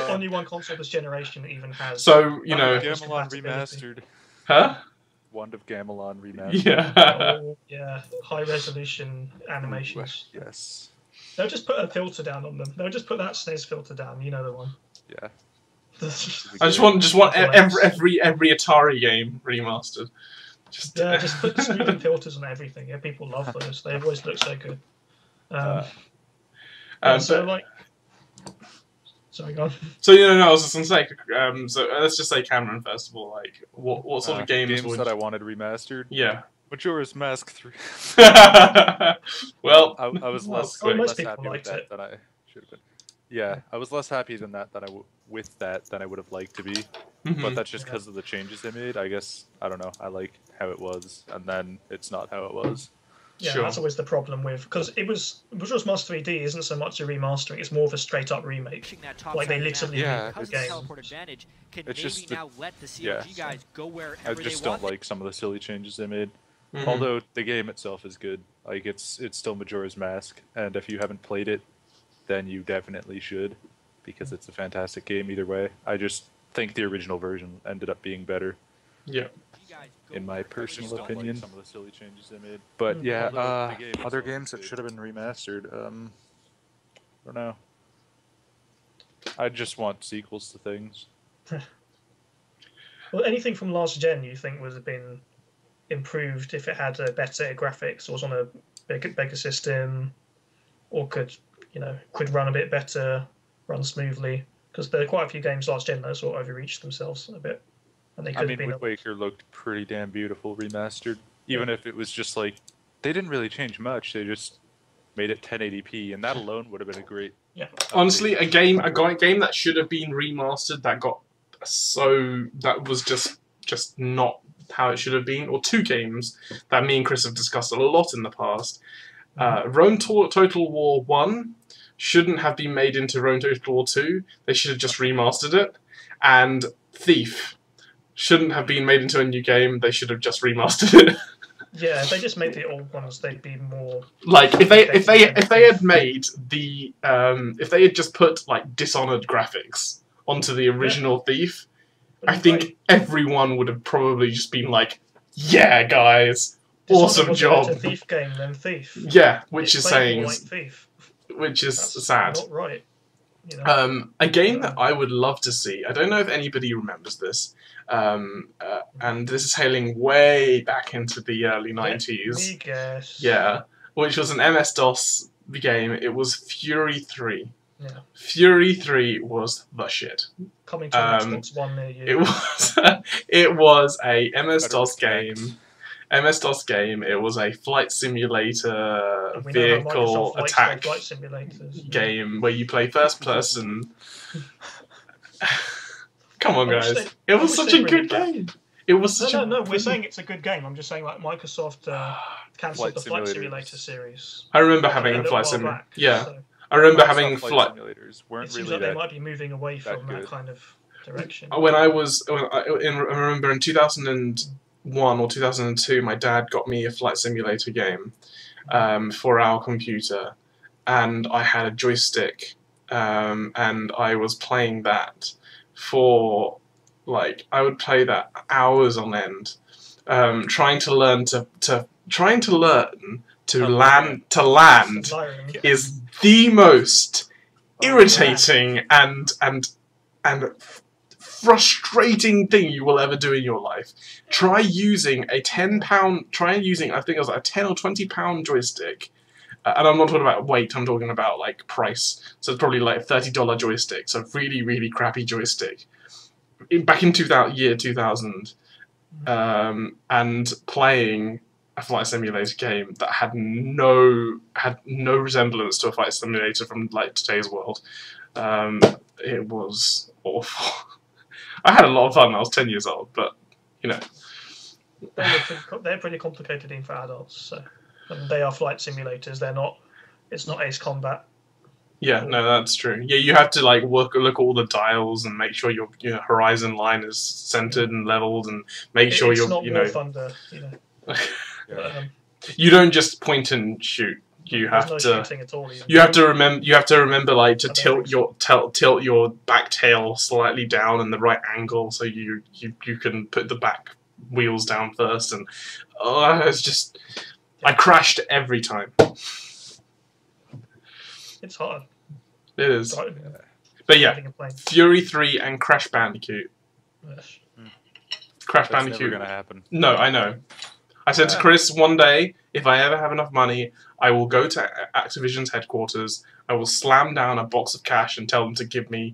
only one console this generation even has. So Gamelon remastered. Huh? Wand of Gamelon remastered. Yeah. Yeah. High resolution animations. Yes. They'll just put a filter down on them. They'll just put that SNES filter down. You know the one. Yeah. I just want every Atari game remastered. Just put smoothing filters on everything. Yeah, people love those. They always look so good. Sorry, go on. So I was just gonna say. So let's just say Cameron first of all. Like, what sort of games that I wanted remastered? Yeah. Majora's Mask 3. Well, I was less most people happy with liked that it. than I should have been. Yeah, I was less happy than that with that than I would have liked to be. But that's just because of the changes they made. I guess I don't know. I like how it was, and then it's not how it was. Yeah, sure. that's always the problem with, because Majora's Mask 3D isn't so much a remastering; it's more of a straight up remake. Like they literally remade the game. It's just I just don't like some of the silly changes they made. Although the game itself is good, like it's still Majora's Mask, and if you haven't played it, then you definitely should, because it's a fantastic game either way. I just think the original version ended up being better. Yeah. In my personal opinion, some of the silly changes they made. But yeah, other games that should have been remastered. I don't know. I just want sequels to things. Well, anything from last gen you think would have been improved if it had better graphics, or was on a bigger system, or could run a bit better, run smoothly? Because there are quite a few games last gen that sort of overreached themselves a bit. And they could have been. Wind Waker looked pretty damn beautiful remastered. Even if it was just like, they didn't really change much. They just made it 1080p, and that alone would have been a great. Yeah. Honestly, a game that should have been remastered that was just not how it should have been, or two games that me and Chris have discussed a lot in the past. Rome Total War 1 shouldn't have been made into Rome Total War 2. They should have just remastered it. And Thief shouldn't have been made into a new game. They should have just remastered it. Yeah, if they just made the old ones, they'd be more like if they had made the if they had just put like Dishonored graphics onto the original Thief, I think everyone would have probably just been like, "Yeah, guys, awesome job." A Thief game than Thief. Yeah, which is saying, like Thief. Which is That's sad. Not right. A game that I would love to see. I don't know if anybody remembers this, and this is hailing way back into the early 90s. Let me guess. Yeah, which was an MS-DOS game. It was Fury 3. Yeah. Fury 3 was the shit. Coming to Xbox One near you. It was a MS-DOS game. MS-DOS game. It was a flight simulator vehicle attack game where you play first person. Come on, guys! It was such a good game. It was such no. We're saying it's a good game. I'm just saying like Microsoft cancelled the Flight Simulator series. I remember having a Flight Simulator. Yeah, so I remember having Flight Simulators. Weren't it seems really like they might be moving away from that kind of direction. I remember in 2001 or 2002, my dad got me a Flight Simulator game for our computer, and I had a joystick, and I was playing that for I would play that hours on end, trying to learn to land is the most irritating and frustrating thing you will ever do in your life. Try using a £10. I think it was like a 10 or 20-pound joystick, and I'm not talking about weight. I'm talking about like price. So it's probably like a $30 joystick. So really, really crappy joystick. Back in 2000, and playing a flight simulator game that had no resemblance to a flight simulator from like today's world. It was awful. I had a lot of fun. I was 10 years old, but they're pretty complicated even for adults. So they are flight simulators. They're not. It's not Ace Combat. Yeah, no, that's true. Yeah, you have to like look at all the dials and make sure your horizon line is centered and leveled, and make sure it's you're not War Thunder, you don't just point and shoot. You have no to. Shooting at all, you have to remember. You have to remember like to tilt your back tail slightly down in the right angle, so you can put the back wheels down first. And it's just I crashed every time. It's hard. It is. But yeah, Fury 3 and Crash Bandicoot. Yes. Crash That's Bandicoot. never gonna happen. No, I know. I said to Chris one day, if I ever have enough money, I will go to Activision's headquarters, I will slam down a box of cash and tell them to give me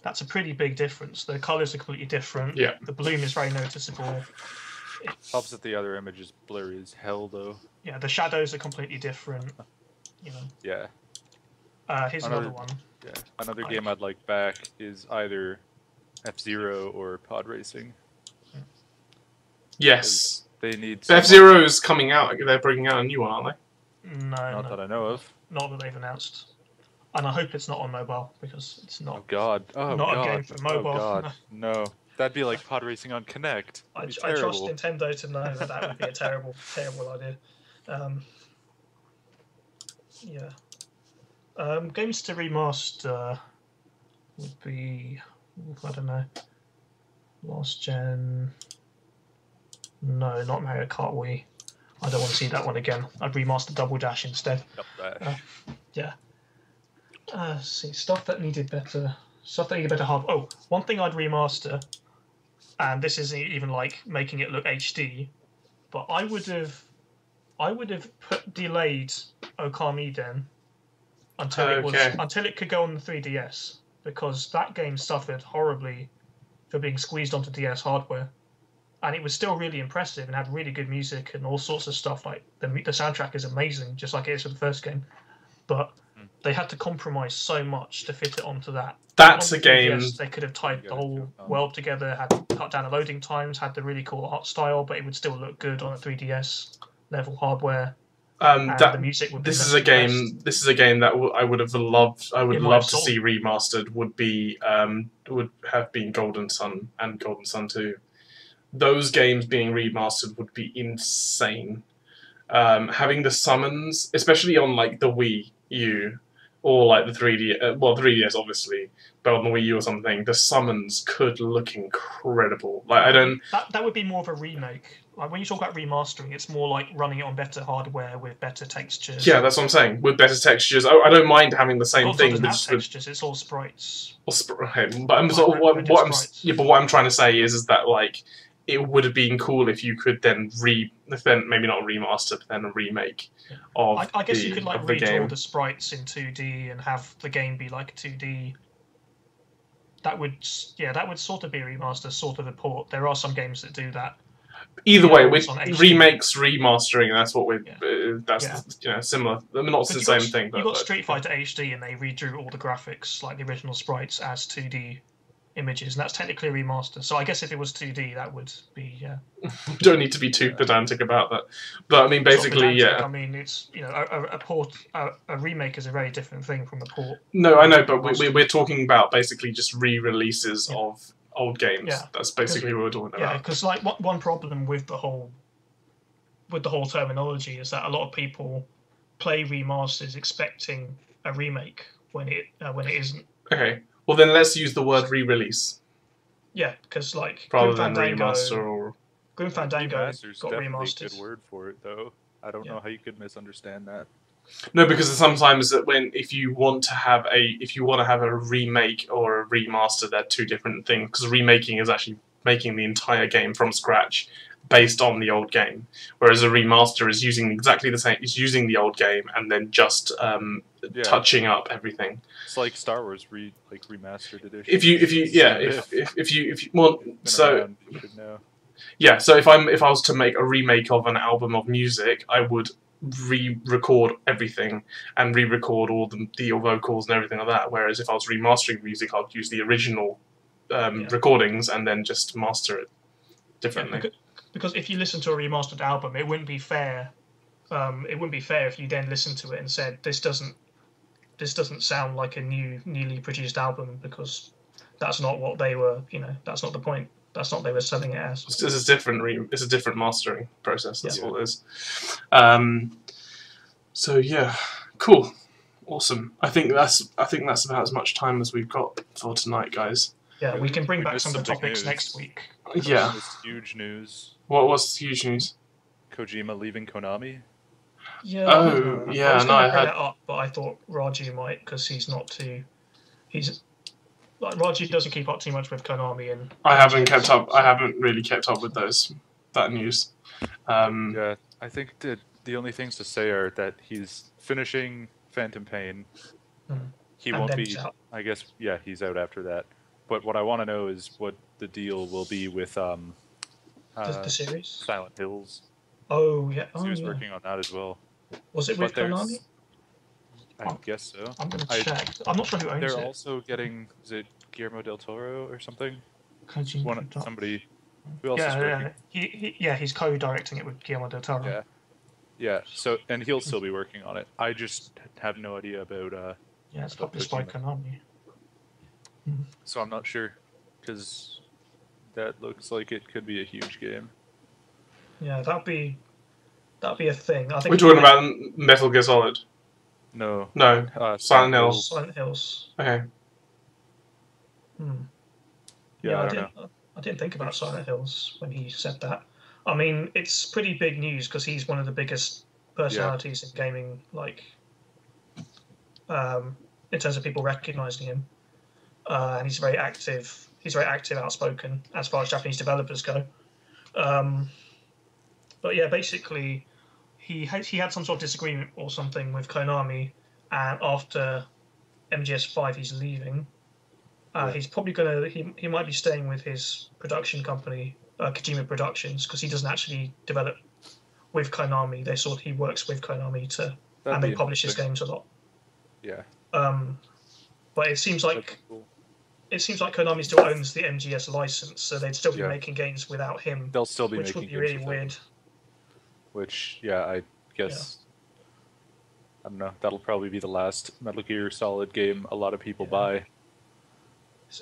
That's a pretty big difference. The colours are completely different. Yeah. The bloom is very noticeable. Helps that the other image is blurry as hell, though. Yeah, the shadows are completely different. You know. Yeah. Here's another one. Yeah. Another game I'd like back is either F-Zero or Pod Racing. Yes. They need. F-Zero's coming out. They're bringing out a new one, aren't they? No. Not that I know of. Not that they've announced. And I hope it's not on mobile, because it's not. Oh God! Oh not God! a game for mobile. Oh God! No, that'd be like pod racing on Kinect. I trust Nintendo to know that would be a terrible, terrible idea. Yeah. Games to remaster would be, I don't know, last gen. No, not Mario Kart Wii. I don't want to see that one again. I'd remaster Double Dash instead. Yeah. See, stuff that needed better hardware. Oh, one thing I'd remaster, and this isn't even like making it look HD, but I would have delayed Okamiden until it could go on the 3DS, because that game suffered horribly for being squeezed onto DS hardware, and it was still really impressive and had really good music and all sorts of stuff. Like the soundtrack is amazing, just like it is for the first game, but they had to compromise so much to fit it onto that. That's a game. They could have tied the whole world together, had cut down the loading times, had the really cool art style, but it would still look good on a 3DS level hardware. The music would be this is a game. This is a game that I would have loved. I would love to see remastered. Would have been Golden Sun and Golden Sun 2. Those games being remastered would be insane. Having the summons, especially on like the Wii U or like the 3D, well, 3DS obviously, but on the Wii U or something, the summons could look incredible. Like I don't. That would be more of a remake. Like when you talk about remastering, it's more like running it on better hardware with better textures. Yeah, that's what I'm saying. With better textures, I don't mind having the same thing. It doesn't have textures; it's all sprites. Okay, but I'm sort of what I'm trying to say is that like it would have been cool if you could then maybe not remaster, but then a remake of I guess you could like redraw the sprites in 2D and have the game be like 2D. That would sort of be a remaster, sort of a port. There are some games that do that. Either way, with remakes, remastering, that's what we're. Similar. I mean, not the same thing. But you got Street Fighter HD, and they redrew all the graphics, like the original sprites, as 2D images, and that's technically a remaster. So I guess if it was 2D, that would be You don't need to be too pedantic about that, but I mean, basically, I mean, it's a port, a remake is a very different thing from a port. No, I know, but we're talking about basically just re-releases of old games. Yeah. That's basically what we're talking about. Yeah, because like one problem with the whole terminology is that a lot of people play remasters expecting a remake when it isn't. Okay. Well, then let's use the word re-release. Yeah, because like rather than remaster or Grim Fandango got remastered. A good word for it, though. I don't know how you could misunderstand that. No, because sometimes that if you want to have a remake or a remaster, they're two different things. Because remaking is actually making the entire game from scratch, based on the old game, whereas a remaster is using exactly the same. It's using the old game and then just touching up everything. It's like Star Wars remastered edition. If you so if I was to make a remake of an album of music, I would re-record everything and re-record all the vocals and everything like that. Whereas if I was remastering music, I'd use the original recordings and then just master it differently. Yeah, because if you listen to a remastered album, it wouldn't be fair. It wouldn't be fair if you then listened to it and said this doesn't sound like a newly produced album, because that's not what they were. That's not the point. That's not what they were selling it as. It's a different mastering process. That's all it is. So yeah, cool, awesome. I think that's about as much time as we've got for tonight, guys. Yeah, we can bring back some of the topics next week. Yeah. Huge news. What's huge news? Kojima leaving Konami. Yeah. Oh, yeah. I was going to bring that up, but I thought Raji might, because he's not too. Raji doesn't keep up too much with Konami, and I haven't kept up. I haven't really kept up with that news. Yeah, I think the only things to say are that he's finishing Phantom Pain. He won't be. I guess he's out after that. but what I want to know is what the deal will be with the series. Silent Hills. Oh yeah. He was working on that as well. Was it with Konami? I guess so. I'm gonna check. I'm not sure who owns it. They're also getting, is it Guillermo del Toro or something? Somebody. Who else is working? He's co-directing it with Guillermo del Toro. Yeah. Yeah. So, and he'll still be working on it. I just have no idea about. Yeah, it's published by Konami. So I'm not sure, because that looks like it could be a huge game. Yeah, that'd be a thing. I think we're talking about Metal Gear Solid. No. No. Silent Hills. Silent Hills. Okay. Yeah, I didn't think about Silent Hills when he said that. I mean, it's pretty big news because he's one of the biggest personalities in gaming, like, in terms of people recognizing him. And he's very active. He's very active, outspoken as far as Japanese developers go. But yeah, basically, he had some sort of disagreement or something with Konami, and after MGS5, he's leaving. He's probably he might be staying with his production company, Kojima Productions, because he doesn't actually develop with Konami. He works with Konami and they publish his games a lot. Yeah. But it seems like Konami still owns the MGS license, so they'd still be making games without him. They'll still be which making would be really weird. Which, I guess, I don't know. That'll probably be the last Metal Gear Solid game a lot of people buy.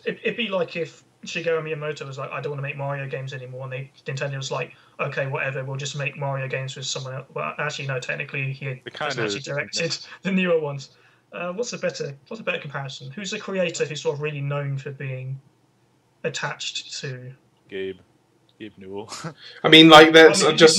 It'd be like if Shigeru Miyamoto was like, I don't want to make Mario games anymore, and Nintendo was like, okay, whatever, we'll just make Mario games with someone else. Well, actually, no, technically, he hasn't actually directed the newer ones. What's a better comparison? Who's a creator who's sort of really known for being attached to Gabe Newell? I mean, like, that's just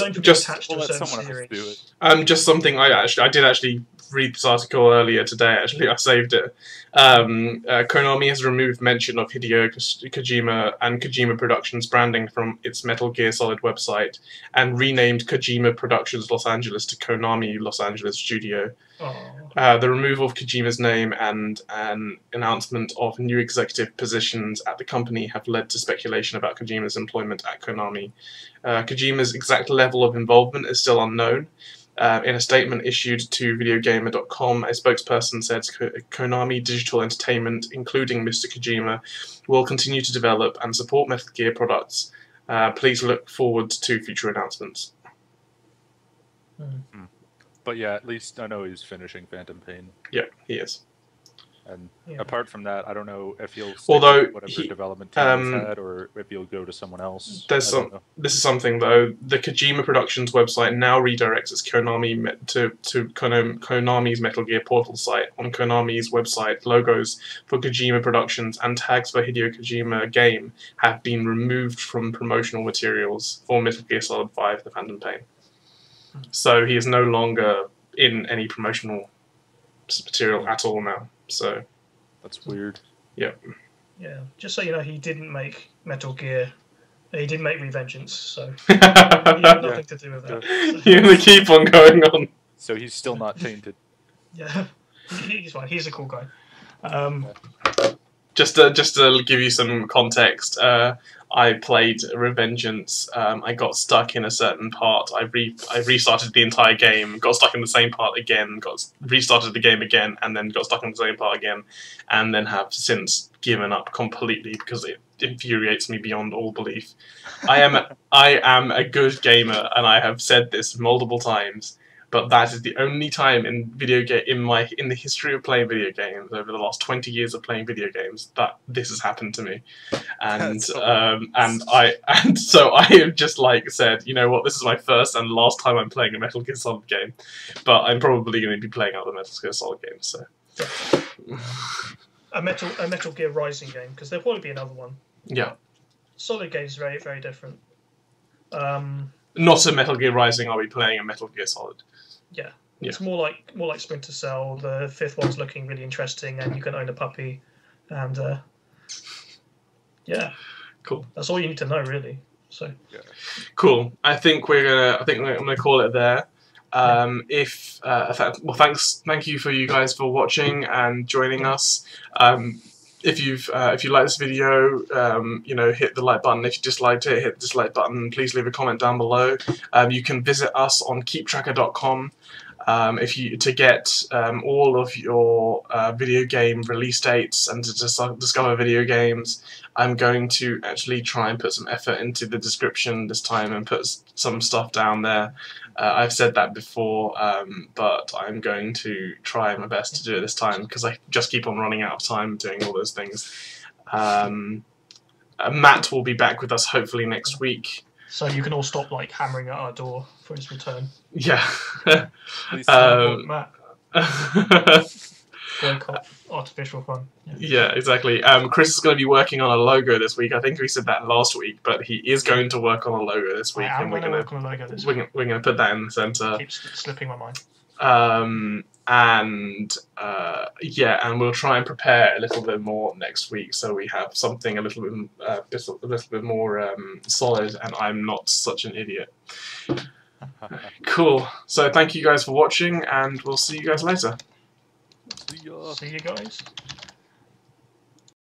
something I did actually read this article earlier today. Actually, I saved it. Konami has removed mention of Hideo Kojima and Kojima Productions branding from its Metal Gear Solid website and renamed Kojima Productions Los Angeles to Konami Los Angeles Studio. The removal of Kojima's name and an announcement of new executive positions at the company have led to speculation about Kojima's employment at Konami. Kojima's exact level of involvement is still unknown. In a statement issued to Videogamer.com, a spokesperson said Konami Digital Entertainment, including Mr. Kojima, will continue to develop and support Metal Gear products. Please look forward to future announcements. But yeah, at least I know he's finishing Phantom Pain. Yeah, he is. And apart from that, I don't know if he'll stick with whatever development team he's had, or if he'll go to someone else. This is something though. The Kojima Productions website now redirects its Konami's Metal Gear Portal site. On Konami's website, logos for Kojima Productions and tags for Hideo Kojima game have been removed from promotional materials for Metal Gear Solid 5: The Phantom Pain. So he is no longer in any promotional material at all now. So that's weird. Yeah. Yeah. Just so you know, he didn't make Metal Gear. He didn't make Revengeance, so he had nothing to do with that. So. You're gonna keep on going on. So he's still not tainted. Yeah, he's fine. He's a cool guy. Just to give you some context, I played Revengeance. I got stuck in a certain part. I restarted the entire game, got stuck in the same part again, restarted the game again, and then got stuck in the same part again, and then have since given up completely because it infuriates me beyond all belief. I am a good gamer, and I have said this multiple times. But that is the only time in the history of playing video games over the last 20 years of playing video games that this has happened to me, and so I have just like said, you know what, this is my first and last time I'm playing a Metal Gear Solid game, but I'm probably going to be playing other Metal Gear Solid games. So a Metal Gear Rising game, because there'll probably be another one. Yeah, Solid games very, very different. Not a Metal Gear Rising. Are we playing a Metal Gear Solid? Yeah. It's more like Splinter Cell. The fifth one's looking really interesting, and you can own a puppy, and cool. That's all you need to know, really. So cool. I think I'm gonna call it there. Thank you for you guys for watching and joining us. if you like this video, you know, hit the like button. If you disliked it, hit the dislike button. Please leave a comment down below. You can visit us on keeptracker.com. To get all of your video game release dates and to discover video games. I'm going to actually try and put some effort into the description this time and put some stuff down there. I've said that before, but I'm going to try my best to do it this time because I just keep on running out of time doing all those things. Matt will be back with us hopefully next week. So you can all stop like hammering at our door for his return. Yeah. Matt. Boycott artificial fun. Yeah, exactly. Chris is going to be working on a logo this week. I think we said that last week, but he is going to work on a logo this week. I'm going to work on a logo this week. We're going to put that in the centre. Keeps slipping my mind. Yeah, and we'll try and prepare a little bit more next week, so we have something a little bit more solid. And I'm not such an idiot. Cool. So thank you guys for watching, and we'll see you guys later. See ya. See you guys.